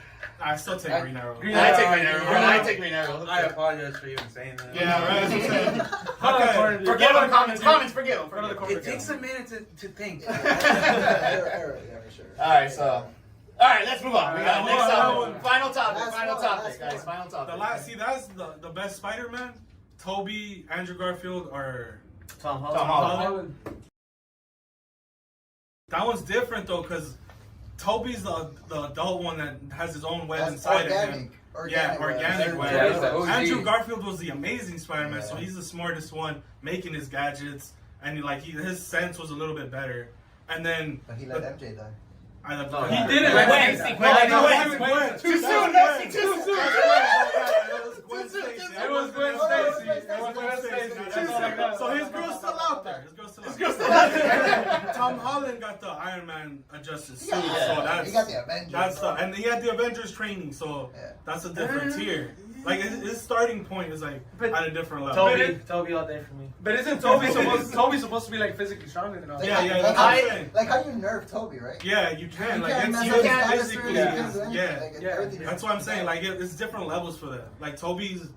I still take Green Arrow. Green I Arrow. take Green Arrow. I take Green Arrow. I apologize for even saying that. Yeah, right. That's what I'm saying. Hawkeye. Forgive him, comments, forgive him. Go to the Forgive him. It takes a minute to think. Error, yeah, for sure. Alright, so. Alright, let's move on. We got next topic. Final topic, Last final one, topic, last guys. one. Final topic. That's the best Spider-Man. Toby, Andrew Garfield, or Tom Tom Holland. Holland. that one's different though, because Toby's the adult one that has his own web That's inside of him. organic Organic web. Yeah, he's the OG. Andrew Garfield was the amazing Spider-Man, Yeah. so he's the smartest one, making his gadgets, and his sense was a little bit better. And then But he let MJ die. I love No, that. He did it. Wait, Gwen. Too soon, That's Nancy, Gwen. too soon. It was Gwen Stacy. It was Gwen Stacy. It was Gwen Stacy. That's That's all I got. So his girl's still out there. His girl's still out there. Tom Holland got the Iron Man adjusted suit, so He got the Avengers. that's bro. and he had the Avengers training, so Yeah. that's a different tier. Like his starting point is like But at a different level. Toby all day for me. But isn't Toby supposed to be like physically stronger than us? Yeah, yeah, that's what I- I'm saying. Like how you nerf Toby, right? Yeah, you can. Like can't it's mess you up his can't status physically, moves, you can't do anything. yeah. Like, Yeah. everything. That's what I'm saying. Like it's different levels for that. Like Toby's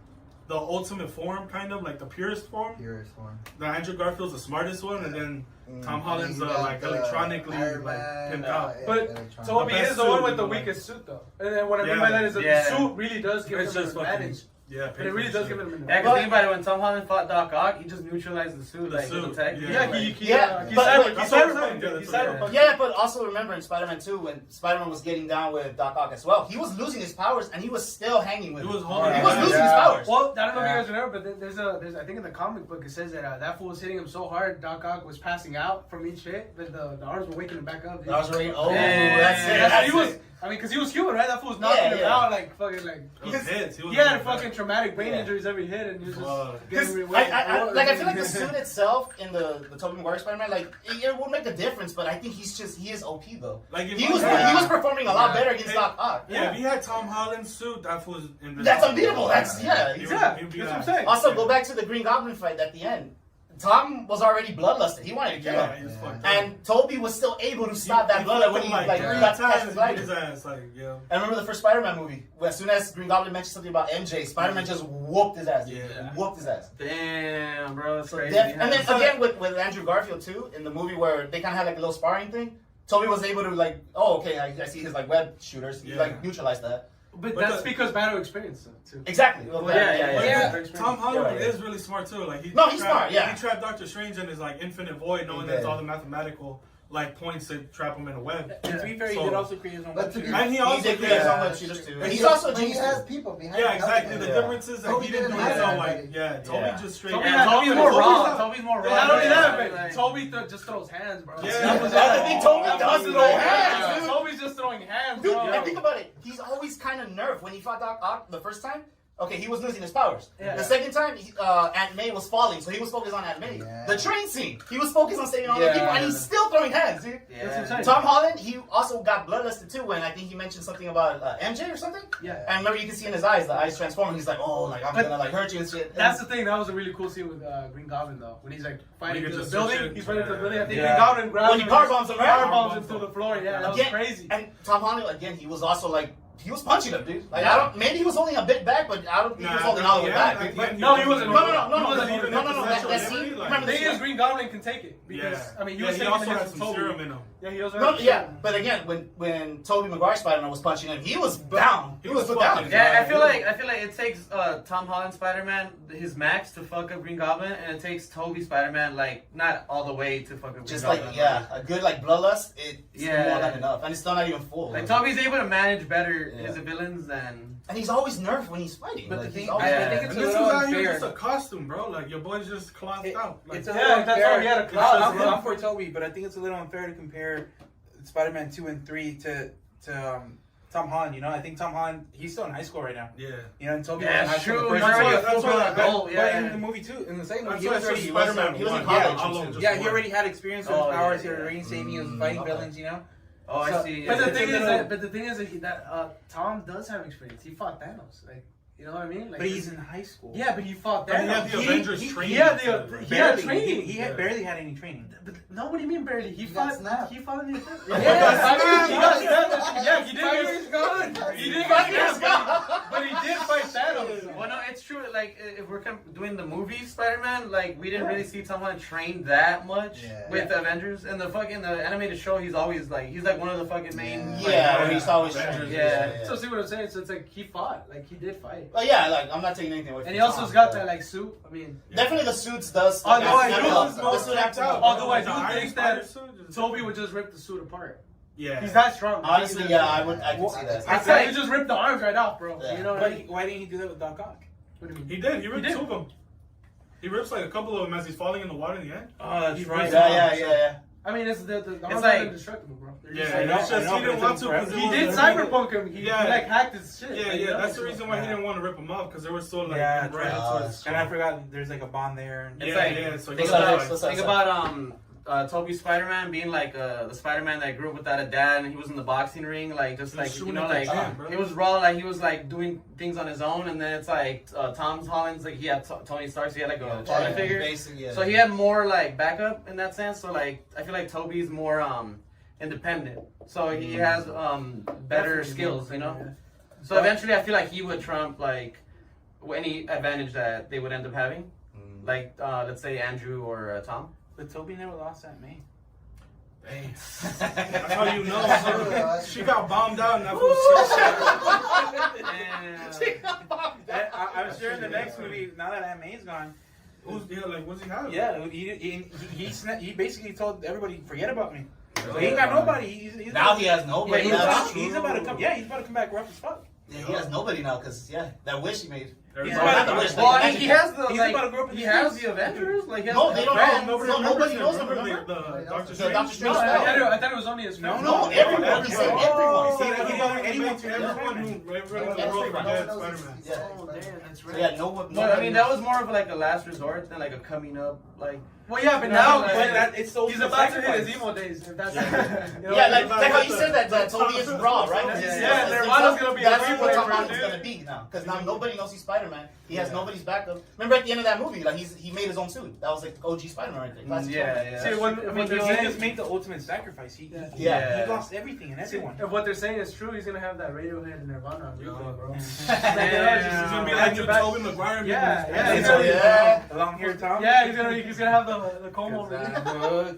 the ultimate form, kind of like the purest form. Purest form. The Andrew Garfield's the smartest one, and then Tom Holland's And then you like got the electronically Iron like Man, pimped out. yeah, But electronic. Toby The best is the one suit, with the you know, like- weakest suit, though. And then what I mean Yeah. by that is that Yeah. the suit really does give It's him just an fucking advantage. yeah. But it really does give him an Yeah, advantage. because think about it, when Tom Holland fought Doc Ock, he just neutralized the suit, The like, suit, with the tech. yeah. Yeah, Yeah, he but- cyber- that's he what I'm cyberpunked saying, it. He yeah. cyberpunked it. Yeah, but also remember in Spider-Man 2 when Spider-Man was getting down with Doc Ock as well, he was losing his powers and he was still hanging with He him. was holding. He was it. losing his powers. Well, I don't know if you guys remember, but there's I think in the comic book it says that that fool was hitting him so hard, Doc Ock was passing out from each hit, that the arms were waking him back up. That was really, oh, Yeah, that's it. That's what he That's was. it. I mean, because he was human, right? That fool was knocking Yeah, him yeah. out like fucking like. It was hits. He had fucking traumatic brain Yeah. injuries every hit, and he was just Fuck. getting Because away. I feel like the suit itself in the Tobey Maguire Spider-Man, like it would make a difference, but I think he is OP though. Like if He you- was performing a lot better against Hey, Doc Ock. Yeah, if he had Tom Holland's suit, that was invincible. That's unbeatable. That's He would- Yeah, he'd be that's what I'm that. saying. Also, go back to the Green Goblin fight at the end. Tom was already bloodlusted. He wanted to kill Yeah, him. he's fucked up. And Toby was still able to stop that blood when he like like 3 got to catch times his and light. his ass, like, yeah. And remember the first Spider-Man movie? As soon as Green Goblin mentioned something about MJ, Spider-Man just whooped his ass. Dude. Yeah. Whooped his ass. Damn, bro, that's So crazy. and then again with Andrew Garfield too, in the movie where they kind of had like a little sparring thing, Toby was able to like, oh okay, I see his like web shooters. He Yeah. like neutralized that. But But that's the- because battle experience too. Exactly. Well, Yeah. Tom Holland Yeah, yeah. is really smart too. Like he's No, he's smart, yeah. He trapped Doctor Strange in his like infinite void, knowing He that's did. all the mathematical like points to trap him in a web. And to be fair, he So- did also create his own. But to web be- series. And he He also did create his Yeah. own web shooters too. But And he's he- also a but he genius. has people behind. Yeah, him exactly. helping The him. Yeah. difference is that Toby he didn't do didn't it so have like anybody. Toby Yeah. just straight. Toby Yeah, had- Toby's Toby's more Toby's raw. not- Toby's more raw. Not only that, Like- but Toby just throws hands, bro. Yeah. That was That's it. the thing, Toby That does was throw it. hands, dude. Toby's just throwing hands, Dude, bro. and think about it. He's always kind of nerfed when he fought Doc Ock the first time. Okay, he was losing his powers. Yeah. The second time, Aunt May was falling, so he was focused on Aunt May. Yeah. The train scene, he was focused on saving all the Yeah. people, and he's still throwing hands, dude. Yeah. That's what I'm saying. Tom Holland, he also got bloodlusted too when I think he mentioned something about MJ or something. Yeah. And remember, you can see in his eyes, the eyes transform. He's like, oh, like I'm But- gonna like hurt you and shit. That's the thing. That was a really cool scene with Green Goblin, though. When he's like fighting When he through the gets building, switched in. he's running through the building. I think Yeah. Green Goblin grabs When he him power and bombs him, power right? bombs him through the floor. Yeah, that was Again- crazy. And Tom Holland again, he was also like. He was punching him, dude. Like I don't. Maybe he was holding a bit back, but I don't think he was holding all the way back. dude. No, he wasn't. No, He no. wasn't even That scene. Remember The the thing is, scene? Green Goblin can take it because Yeah. I mean, he Yeah, was he taking also the had hits some from Toby. serum in him. Yeah, he also. No, had yeah, serum. but again, when Tobey Maguire Spider-Man was punching him, he was down. He was put fucking down. Yeah, I feel like it takes Tom Holland Spider-Man his max to fuck up Green Goblin, and it takes Toby Spider-Man like not all the way to fuck up Green Just Goblin. like a good like bloodlust. It's Yeah. more than enough, and it's still not even full. Like Toby's able to manage better Yeah. his villains than. and he's always nerfed when he's fighting. But Like, the he's thing, always Yeah. I think it's And a this is little out here unfair. just a costume, bro. Like your boy's just clocked out. Like, It's a Yeah, little that's unfair. all he had a clout. I'm for Toby, but I think it's a little unfair to compare Spider-Man 2 and 3 to Tom Holland. You know, I think Tom Holland, he's still in high school right now. yeah. You know, and Toby Yeah, was in high school. true. the He's first already one. a that's full-blown why- adult. But Yeah. in the movie too, in the second one, That's he why was it's already just was, Spider-Man he was in one. college. Yeah, all of them just yeah, he one. already had experience with Oh, his powers. yeah, He yeah. already saving. He was fighting okay. villains. You know. Oh, I So- see. But yeah. the thing is little- that Tom does have experience. He fought Thanos. Like, you know what I mean? Like, But he's in high school. yeah, but he fought And he had Thanos. the Avengers training. He had Barely. training. He had Yeah. barely had any training. But no, what do you mean barely? He got fought. snapped. He fought in the. Yeah, Yeah, he did. 5 years gone. He did. 5 years But he did fight Thanos. Well, no, it's true. Like, if we're doing the movie Spider-Man, like we didn't really see Tom Holland train that much Yeah. with the Avengers. And the animated show, he's always like he's like one of the fucking main. Yeah, like, he's always Avengers, yeah. So see what I'm saying? So it's like he fought. Like he did fight. But yeah, like I'm not taking anything away from And he also Tom, has got but- that like suit. I mean, Definitely the suits does. Although I have do- help. The suit have to help. Although I do The Iron think Spider that suit is- Toby would just rip the suit apart. Yeah. He's that strong. Honestly, He's yeah, that I can see that. strong. It's like he just ripped the arms right off, bro. Yeah. You know what I But mean? why didn't he do that with Doc Ock? What do you mean? He did. He ripped He did. two of them. He rips like a couple of them as he's falling in the water in the end. Oh, that's He right. rips Yeah. I mean, it's the arms like- are indestructible, bro. They're just Yeah, like- that's just I know, he but didn't it want took to. 'cause it He was did a- cyberpunk him. He Yeah. like hacked his shit. Yeah, Like, you know, that's the so- reason why he Yeah. didn't want to rip them up because they were so like Yeah, right right. into his. And I forgot there's like a bond there. It's Yeah, like, yeah. So think he's about, like, think about Toby Spider-Man being like the Spider-Man that grew up without a dad, and he was in the boxing ring, like just He was like you shooting know, at the like time, bro. it was raw, like he was like doing things on his own, and then it's like Tom Holland's like he had Tony Stark, so he had like a father figure, Basically, yeah. so he had more like backup in that sense. So like I feel like Toby's more independent, so he has better Definitely skills, more you know. independent, So eventually, I feel like he would trump like any advantage that they would end up having, like let's say Andrew or Tom. But Toby never lost that May. That's how you know. She got bombed out and that was I'm sure in the next movie, now that Aunt May's gone, Who's like? What's he have? yeah, he basically told everybody, forget about me. So he ain't got nobody. He's Now he has nobody. he's, That's he's true. about to come. Yeah, he's about to come back rough as fuck. Yeah, he has nobody now because that wish he made. He's Not about the to wish, Well, like, I mean, he has the He's like, about to grow up in he the has streets. the Avengers. Like, he has No, the they don't friends. know. Nobody knows him, Remember remember? the Doctor The Strange? Doctor Strange No, spell. I thought it was only his friends. No, everyone. He said everyone. He said He didn't want anyone to everyone in the world forget Spider-Man. Yeah. Oh damn, that's So right. yeah, no one. But I mean, that was more of like a last resort than like a coming up. Like, Well, yeah, but No, now like- But that it's so he's about to hit his emo days. If that's you know, Yeah, like how you said that Toby is raw, right? Yeah, Nirvana's gonna be a That's replay what Tom for Holland's it, gonna be now, because now nobody knows he's Spider-Man. Spider-Man. He has nobody's backup. Remember at the end of that movie, like he made his own suit. That was like the OG Spider-Man right there. Classic Spider-Man. See, when they're He saying, just made the ultimate sacrifice. He lost everything and everyone. if what they're saying is true, he's gonna have that Radiohead and Nirvana on replay, bro. He's gonna be like your Tobey Maguire. Yeah. The long hair Tom. Yeah, he's gonna have the comb over.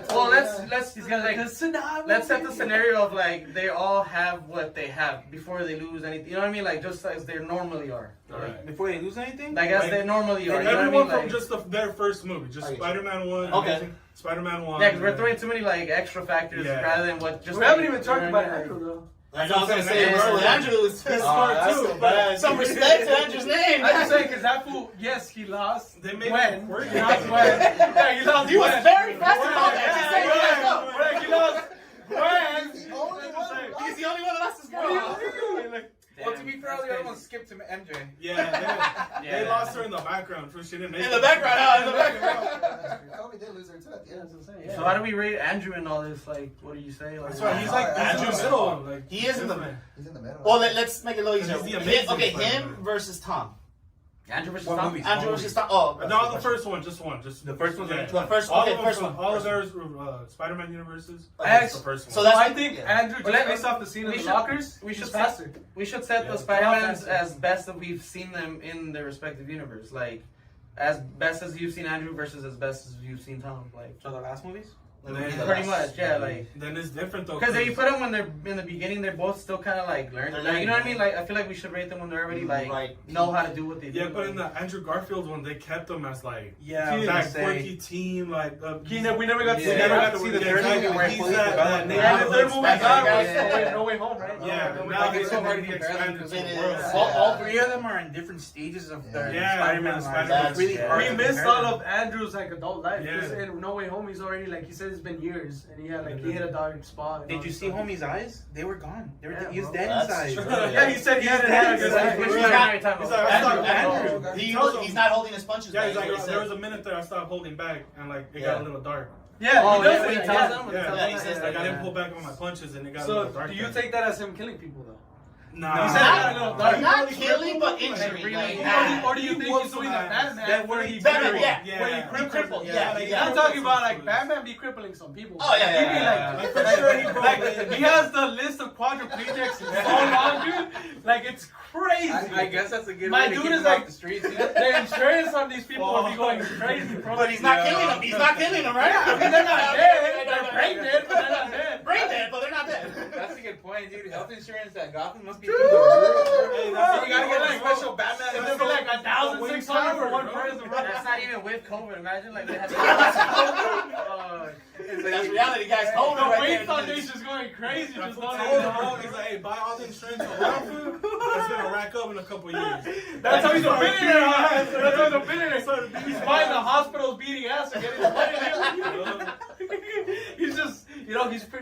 Well, let's He's gonna let's set the scenario of like they all have what they have before they lose anything. You know what I mean? Like just as they normally are. Alright. Before they lose anything? Like as they normally are. And You know what I everyone mean? from Like, just their first movie, just Spider-Man 1. Okay. Amazing Spider-Man 1. yeah, because we're throwing too many like extra factors rather than what just. We haven't even talked about Andrew though. I know, I was gonna say, Yeah, bro, yeah. Andrew is He's smart too, but some respect to Andrew's name. I'm just saying, because that fool, yes, he lost. They made when? him work. He lost when? Yeah, he lost He was when? very fast When? about that. Just say, Yeah, he lost when? He's the only one. he's the only one that lost his girl. Well, to be fair, the other one skipped to MJ. Yeah, they lost her in the background. So she didn't make In it. the background, in the background. Kobe did lose her too at the end. So how do we rate Andrew and all this? Like, what do you say? Like, That's right. He's like Andrew Andrew middle. Like He is in the middle. He's in the middle. Well, let's make it a little easier. He's the amazing Okay, Spider-Man. him versus Tom. Andrew versus What Tom? movies? Andrew versus Tom. Oh, no, the first one, just one, just The first one's yeah. The first, All okay, of them first from- one. all of theirs Spider-Man universes. Okay, That's the first one. so that's I think Andrew, Well, just based off the scene of we the should- lockers, we should is faster. We should set Yeah. the Spider-Mans as best that we've seen them in their respective universe. Like, as best as you've seen Andrew versus as best as you've seen Tom. Like, So the last movies? pretty much, yeah. Like, Then it's different though. because if you put them when they're in the beginning, they're both still kind of like learning. They're Like, you know what I learning. mean? Like, I feel like we should rate them when they're already like Right. know how to do what they do. Yeah, but in the Andrew Garfield one, they kept them as like Yeah, I was gonna that say. quirky team, like We never got to see Yeah, that never got to afterwards. see the Yeah, third exactly. movie where He's he fully that developed. neighborhood And the third movie That's got right, was yeah. No Way Home, right? Yeah, No Way now Home. they it's so hard to he compare them expanded because to it the is. world. All three of them are in different stages of their Yeah, Spider-Man yeah, lives. Spider-Man. It's really Yeah. hard We to missed compare all them. of Andrew's like adult life. Yeah. 'Cause in No Way Home, he's already like he said it's been years, and he had like he hit a dark spot. and Did all you this see stuff. Homie's eyes? They were gone. They were Yeah, he was bro. dead That's inside. true. bro. Yeah, he said he had Yeah, a he's good like, Which he's one like- are you talking he's about? like, I stopped- Andrew. Andrew. He's not holding his punches. Yeah, man, he's like, is what he there said. was a minute there I stopped holding back, and like it Yeah. got a little dark. Yeah, Oh, he does yeah, say he that, tells yeah. them. Yeah, Yeah, he says like that, I didn't pull back on my punches, and it got a So, little dark. do you there. take that as him killing people though? Nah, You said Not- that a little dark. Not killing, but injury. really- Like, Or do you think he's doing the Batman That where he Batman, crippled? yeah. Where he Yeah. crippled? crippled, them? yeah, yeah. I'm talking about like Batman be crippling some people. Oh, yeah, He be yeah, like, Like, for sure he broke like, it. he has the list of quadriplegics so long, dude. Like it's crazy. I guess that's a good My way to dude get is him like- off the streets. The insurance on these people will be going crazy, bro. But he's not killing them. He's not killing them, right? I mean, they're not dead. They're brain dead, but they're not dead. Brain dead, but they're not dead. That's a good point, dude. Health insurance at Gotham must be through the roof. Hey, So that's you gotta get like Special special Batman. Batman. It'll be like 1,600 for one person, bro. That's not even with COVID. Imagine like they had. That's reality, guys. Hold The on right Wayne there. Foundation's going crazy. That's Just what not told him, know. bro. He's like, hey, buy all the insurance around food. It's gonna rack up in a couple years. That's how he's a billionaire. Huh? That's how he's a billionaire. He's buying the hospitals beating ass and getting the money. He's just,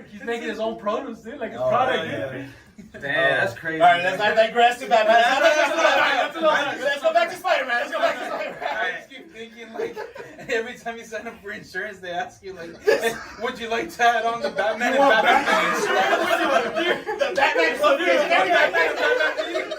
he's making his own produce, dude. Like his product. Yeah. Damn, that's crazy. All right, let's not digress to Batman. That's enough. Let's go back to Spider-Man. Let's go back to I Spider-Man. just keep thinking, like, every time you sign up for insurance, they ask you, like, hey, would you like to add on the Batman and Batman insurance? The Batman Club is every Batman.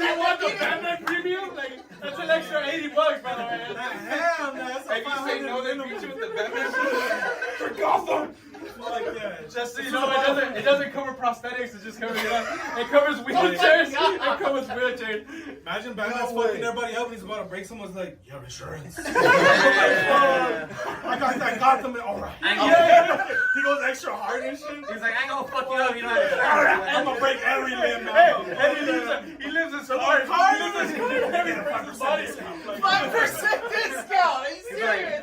You want the Batman premium? Like that's an extra $80, by the way. Hell, man, that's If you say no, they beat you with the Batman insurance. for Gotham. Like, yeah. Just so you know, it doesn't cover prosthetics. It just covers it covers wheelchairs. It covers wheelchairs. Imagine Batman's No way. fucking everybody up and he's about to break someone's like, you have insurance. Yeah. I got that Gotham. All right. He goes extra hard and shit. He's like, I ain't gonna fuck you up. You know how All right, to. I'm gonna break every limb. And he lives in Sparks. He lives in Every body. 5% discount. Are you serious?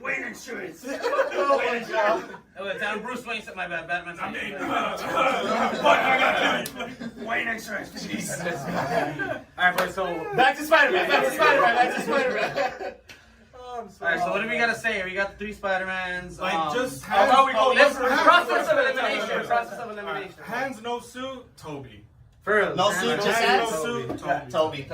Wayne insurance. Oh my god. Oh, the town Bruce Wayne said my bad. Batman. I mean, but I got Wayne insurance. Jesus. Alright, but so Back to Spider-Man. Back to Spider-Man. Back to Spider-Man. Alright, so what do we gotta say? We got the 3 Spider-Mans. like just how we go? Let's Let's process of elimination. Process of elimination. hands no suit, Toby. For real. No suit, just hands? Toby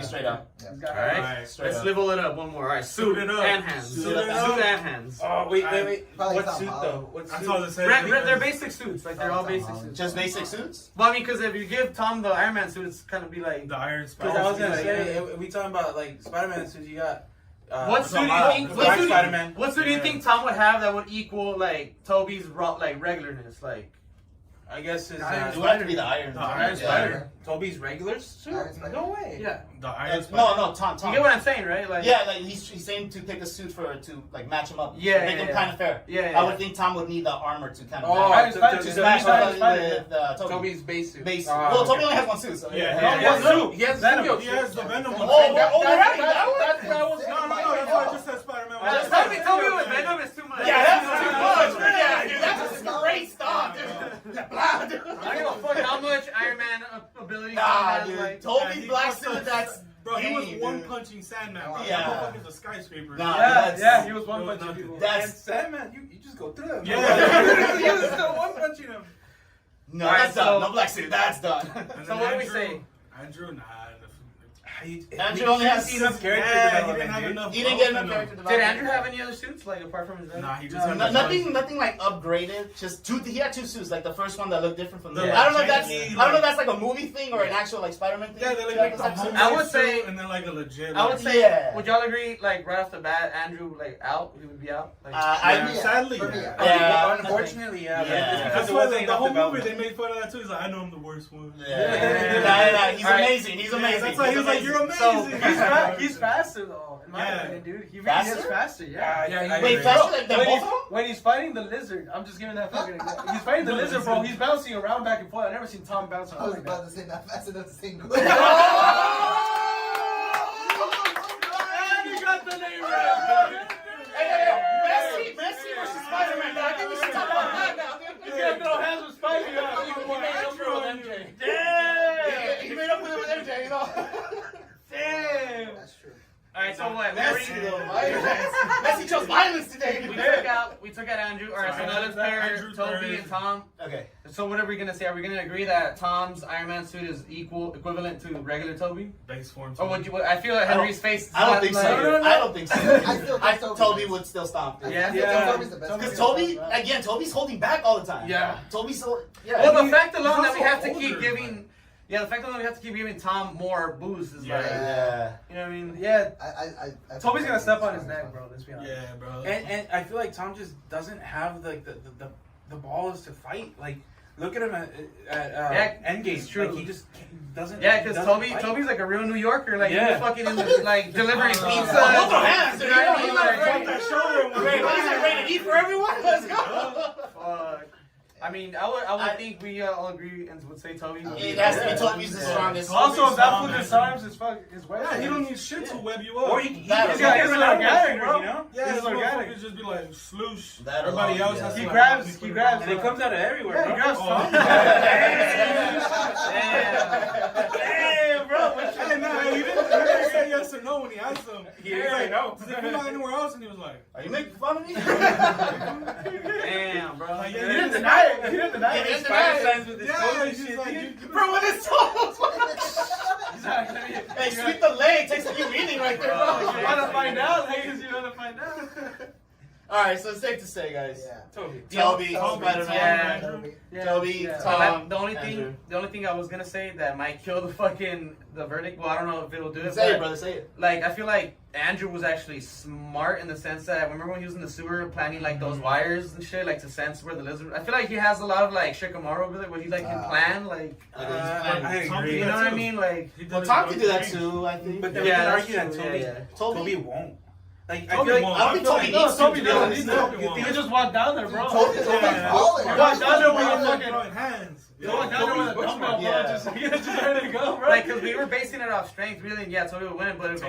straight up. All right. Let's level it up one more. All right, suit and hands. Suit and hands. Oh wait. Probably What Tom suit Holland. though? What That's suit? all the same. They're basic suits. Like they're all basic suits. Just basic suits? Well, I mean, because if you give Tom the Iron Man suit, it's kind of be like. The Iron Because Spider. I was gonna say, we talking about like Spider-Man suits. You got. What suit do you think? Black Spider-Man. What suit do you think Tom would have that would equal like Toby's like regularness? Like. I guess his. It would have to be the Iron. The Iron Spider. Toby's regular suit? Iron Spider. No way. Yeah. The Iron Spider. No, Tom. You get what I'm saying, right? Like. Yeah, like he's saying to pick a suit to like match him up. Yeah, make him kind of fair. Yeah. I would think Tom would need the armor to kind of Oh, match to smash match with Toby. Toby's base suit. Base. Oh, Well, Toby okay. only has one suit. So Yeah, No, he has two. He has Venom. He He has the Venom one. Oh, That's right. what I was. No, that's why I just said Spider-Man. Toby with Venom is too much. Yeah, that's too much. Yeah, dude, that's great stuff, dude. Blah, dude. I don't give a fuck how much Iron Man ability Nah, has. dude. Like, Toby Black suit, that's. Bro, he was game, one dude. punching Sandman. Yeah. That motherfucker's a skyscraper. Nah, yeah, he was one punching nothing. people. And That's Sandman, you just go through them. Yeah. He was still one punching him. no, Alright, that's so- done. No black suit. That's done. And So then what do we say? Andrew, nah. Andrew only has enough character Yeah, he development, didn't have dude. enough. He didn't get enough growth in character him. development. Did Andrew have any other suits, like apart from his Venom? Nah, he just had Nothing like upgraded. Just two. He had two suits. Like the first one that looked different from the. The I don't know if that's. janky, I don't know if that's like a movie thing or an actual like Spider-Man thing. Yeah, they like the Type suit. I would say- and then like a legit. I would like- say, Yeah. would y'all agree, like right off the bat, Andrew like out? He would be out. Like, Yeah, sadly, For me, yeah. Yeah. Unfortunately, yeah. Yeah. Because That's it why wasn't the enough whole movie development. they made fun of that too. He's like, I know I'm the worst one. Yeah. He's Alright. amazing. He's amazing. That's why he was like, you're amazing. so he's faster though, in my Yeah. opinion, dude. He really Faster? is faster. Yeah. I Wait, agree. faster than When both he's, of them? when he's fighting the lizard, I'm just giving that fucking example. He's fighting the lizard, bro. He's bouncing around back and forth. I've never seen Tom bounce I around was like about that. to say not fast enough to say good. And he got the name right. Messi versus Spider-Man. I think we should talk about that now. He's gonna throw hands with Spidey. He made up with MJ, you know. Damn. That's true. All right, so what? Messi, though. Messi chose violence today. We took out Andrew. All right, so now let's pair Andrew Toby first. and Tom. Okay. So what are we gonna say? Are we gonna agree that Tom's Iron Man suit is equivalent to regular Toby? Base form. Or would you? I feel like Henry's face. I don't think so. Like, I don't think so. I still think Toby Toby wins. would still stomp. I Yeah. think Yeah. Toby's the best. Because Toby, again, Toby's holding back all the time. Yeah. Toby's so. Yeah. Well, the fact alone that we also have to older, keep giving. man. Yeah, the fact alone that we have to keep giving Tom more boosts is like. Yeah. You know what I mean? Yeah. I Toby's gonna step on his neck, bro. Let's be honest. Yeah, bro. And I feel like Tom just doesn't have the balls to fight. Like, look at him at Endgame. it's true. Like, he just doesn't. Yeah, because doesn't fight. Toby's like a real New Yorker. Like Yeah. he was fucking in the, like delivering pizza. Both our hands, You know what I mean? dude. Like, that shoulder one. Wait, what is it? Rated E for everyone? Let's go. fuck. I mean, I would think we all agree and would say Toby. It has to be Toby's the strongest. Also, if that fool Toby's disarms his web. Yeah, he don't need shit to web you up. Or he That- just yeah, got he's his an own organic, finger, bro. you know? Yeah, He's his organic. motherfuckers just be like sloosh. That Everybody alone, else yeah. has to He like, grabs- obviously he put grabs And it comes out of everywhere, Yeah, he bro. grabs Oh. Tom. Damn, bro. Hey, nah, he didn't say yes or no when he asked him. He didn't say no. Does it feel like anywhere else? And he was like, Are you making fun of me? Damn, bro. Like, He yeah, didn't yeah. deny it. He didn't deny He it. didn't Spider deny it. Sense with his yeah, toes and he's shit. like, dude. Bro, with his toes. Hey, sweep the leg. Takes a few reading right there, bro. You wanna find out, ladies? You wanna find out? All right, so it's safe to say, guys. Yeah. Toby. Toby, Toby, Spider-Man. Yeah. Toby. Toby, So Tom, the only Andrew. thing I was gonna say that might kill the verdict. Well, I don't know if it'll do it. Say but, it, brother. Say it. Like, I feel like Andrew was actually smart in the sense that remember when he was in the sewer planning like those wires and shit, like to sense where the lizard. I feel like he has a lot of like Shikamaru ability where he like can plan like. I agree. You know what I mean? Like. Well, Tom can do that too, I think. But then Yeah, we can that's argue true, that yeah, Toby won't. Like, I Toby feel like won't. I don't think Toby No, needs to. Toby to be doesn't honest. need Toby to. won't. You can just walk down there, bro. Toby's balling. You walk down there with your fucking fucking. throwing hands. You walk down there with a dumbbell, bro. Yeah. Just ready to go, bro. Like, cause we were basing it off strength, really. And yeah, Toby would win. But if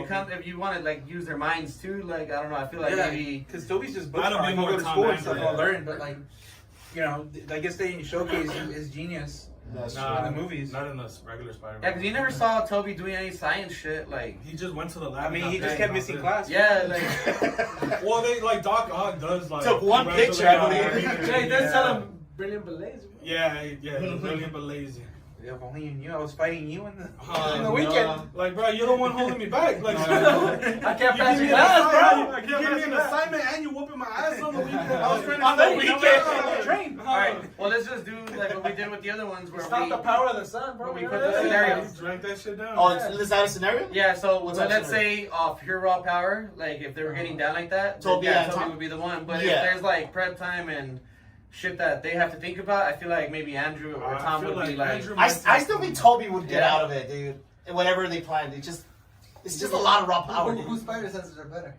you want to like use their minds too, like I don't know, I feel like maybe. because Toby's just book That'll smart. be He'll more go to Tom school and stuff Hanks, and yeah. learn, but like, you know, I guess they didn't showcase his genius That's Nah, in the movies. Not in the regular Spider-Man. Yeah, cause you never saw Toby doing any science shit, like. He just went to the lab. I mean, and he got just paid, kept missing that's class. Yeah, like. Well, they like Doc Ock does like Took one congratulate picture, I on believe. everything. Jay, Yeah. tell him brilliant belays. Yeah, brilliant but lazy. If only you knew I was fighting you in the no. weekend. Like, bro, you're the one holding me back. Like, I can't you pass give you me an class, assignment, bro. I you can't give pass me you an class. assignment and you whooping my ass on the weekend. I was trying to On the say, weekend. train. All right. Well, let's just do like what we did with the other ones where Stop we the power of the sun, bro. we put the scenarios. Drink that shit down. Oh, let's add a scenario. Yeah, so What's so that let's scenario? say off pure raw power, like if they were getting down like that, Toby then, yeah, and Toby Tom? would be the one. But Yeah. if there's like prep time and shit that they have to think about, I feel like maybe Andrew or I Tom feel would be like like. Andrew I still think Toby would get Yeah. out of it, dude. And whatever they planned, it's just a lot of raw power, dude. Whose spider senses are better?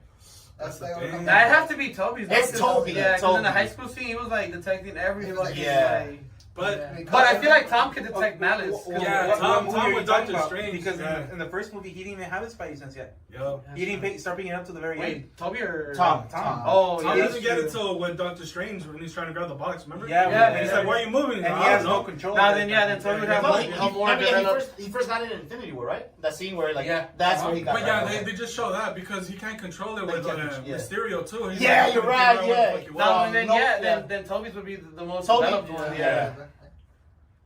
That's That's like the thing. I'd have to be Toby's. It's Toby, Yeah, because Toby. in the high school scene, he was like detecting every He was like- fucking, Yeah. like- But But I feel like Tom could detect malice. 'cause Yeah, What Tom movie are you with talking Dr. about? Strange, Because yeah. in the first movie, he didn't even have his spidey sense yet. yo, He didn't start picking it up to the very end. Wait, Toby or Tom. Oh, Tom yeah. doesn't get it till when Doctor Strange when he's trying to grab the box. Remember? Yeah, Yeah, And he's yeah. like, "Why are you moving?" And I he has don't no know. control. Nah, of then it. yeah, then Toby would have No, more, he more developed. he first got it in Infinity War, right? That scene where like Yeah. that's where he got. But yeah, that. they just show that because he can't control it They with can't, yeah. Mysterio too. He's Yeah, like, you're "Figure right, out what the yeah. fuck you No, want." and then No, yeah, yeah. then Toby's would be the most Toby, developed one. yeah.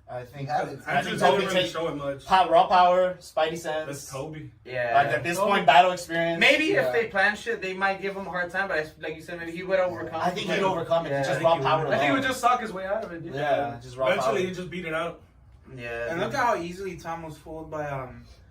I think He had it. I Andrew think didn't Toby really takes show it much. raw power, Spidey That's sense. Toby. Yeah. Like at this point, battle experience. Maybe Yeah. if they plan shit, they might give him a hard time. But like you said, maybe he would overcome. I think he'd overcome it. Yeah. Just I think raw he would. power. I think he would alone. just suck his way out of it, dude. Yeah, just raw Eventually, power. he just beat it out. Yeah. And look at how easily Tom was fooled by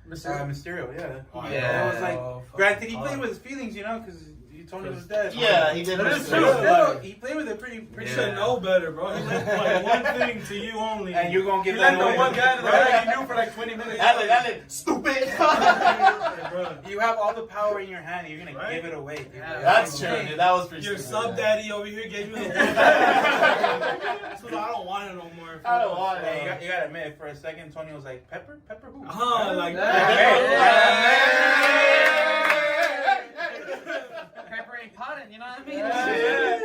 Mysterio. Mysterio. Yeah. Yeah. It was like, granted, he played with his feelings, you know, because Tony was dead. Yeah, he did. But what it's he true. did. Still, he played with it pretty You Yeah. should know better, bro. He left like one thing to you only. And you're gonna give He that let the away. one guy to the back he knew for like 20 minutes. Dale, stupid. Bro. You have all the power in your hand. You're gonna Right? give it away. Dude. Yeah. That's true, dude. That was pretty. Your stupid, sub man. daddy over here gave you the one. So I don't want it no more. I don't want it. Hey, you gotta admit, for a second, Tony was like, Pepper? Pepper who? Like Pepper ain't potting, you know what I mean? Yeah.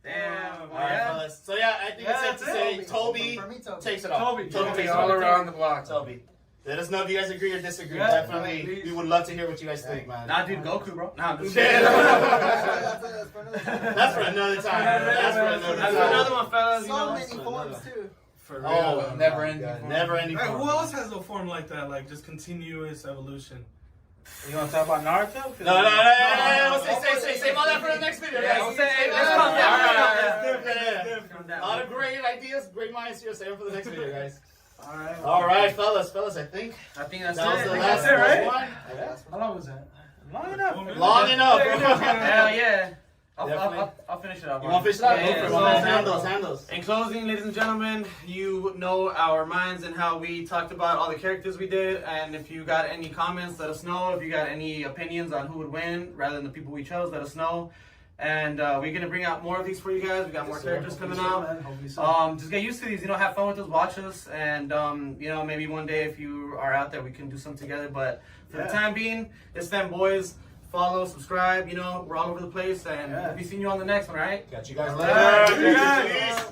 Damn. All right, fellas. So yeah, I think it's safe to say Toby For me, Toby. takes it off. Toby takes it all off. around the block. Toby. Let us know if you guys agree or disagree. Yeah, Definitely, please. we would love to hear what you guys think, man. Nah, dude, Goku, bro. Nah, I'm just Yeah. kidding. That's for another That's for another time. time. That's for another That's time. another one, fellas. You So know. many forms too. for real. Oh, Never ending God. form. Never ending. Hey, form. who else has a form like that? Like just continuous evolution. You wanna talk about Naruto? No. Save all that for the next video, Yeah, guys. we'll say, Save let's that. calm down, All right. let's calm down. Yeah. Calm A down. lot of great ideas, great minds here. Save them for the next video, guys. Alright. All right, fellas, I think I think that's that was it. the I think last that's it, right? one. How long was that? Long enough. Long enough. Hell yeah. Definitely. I'll finish it off. You want to fish it out? Yeah, Go for it. yeah, My man, so- handles. In closing, ladies and gentlemen, you know our minds and how we talked about all the characters we did. And if you got any comments, let us know. If you got any opinions on who would win rather than the people we chose, let us know. And we're going to bring out more of these for you guys. We got more characters coming out. Just get used to these. You know, have fun with us, watch us. And, you know, maybe one day if you are out there, we can do something together. But for the time being, it's them boys. Follow, subscribe. You know, we're all over the place. And we'll be seeing you on the next one, all right? Got you guys All right, later. you guys. Peace.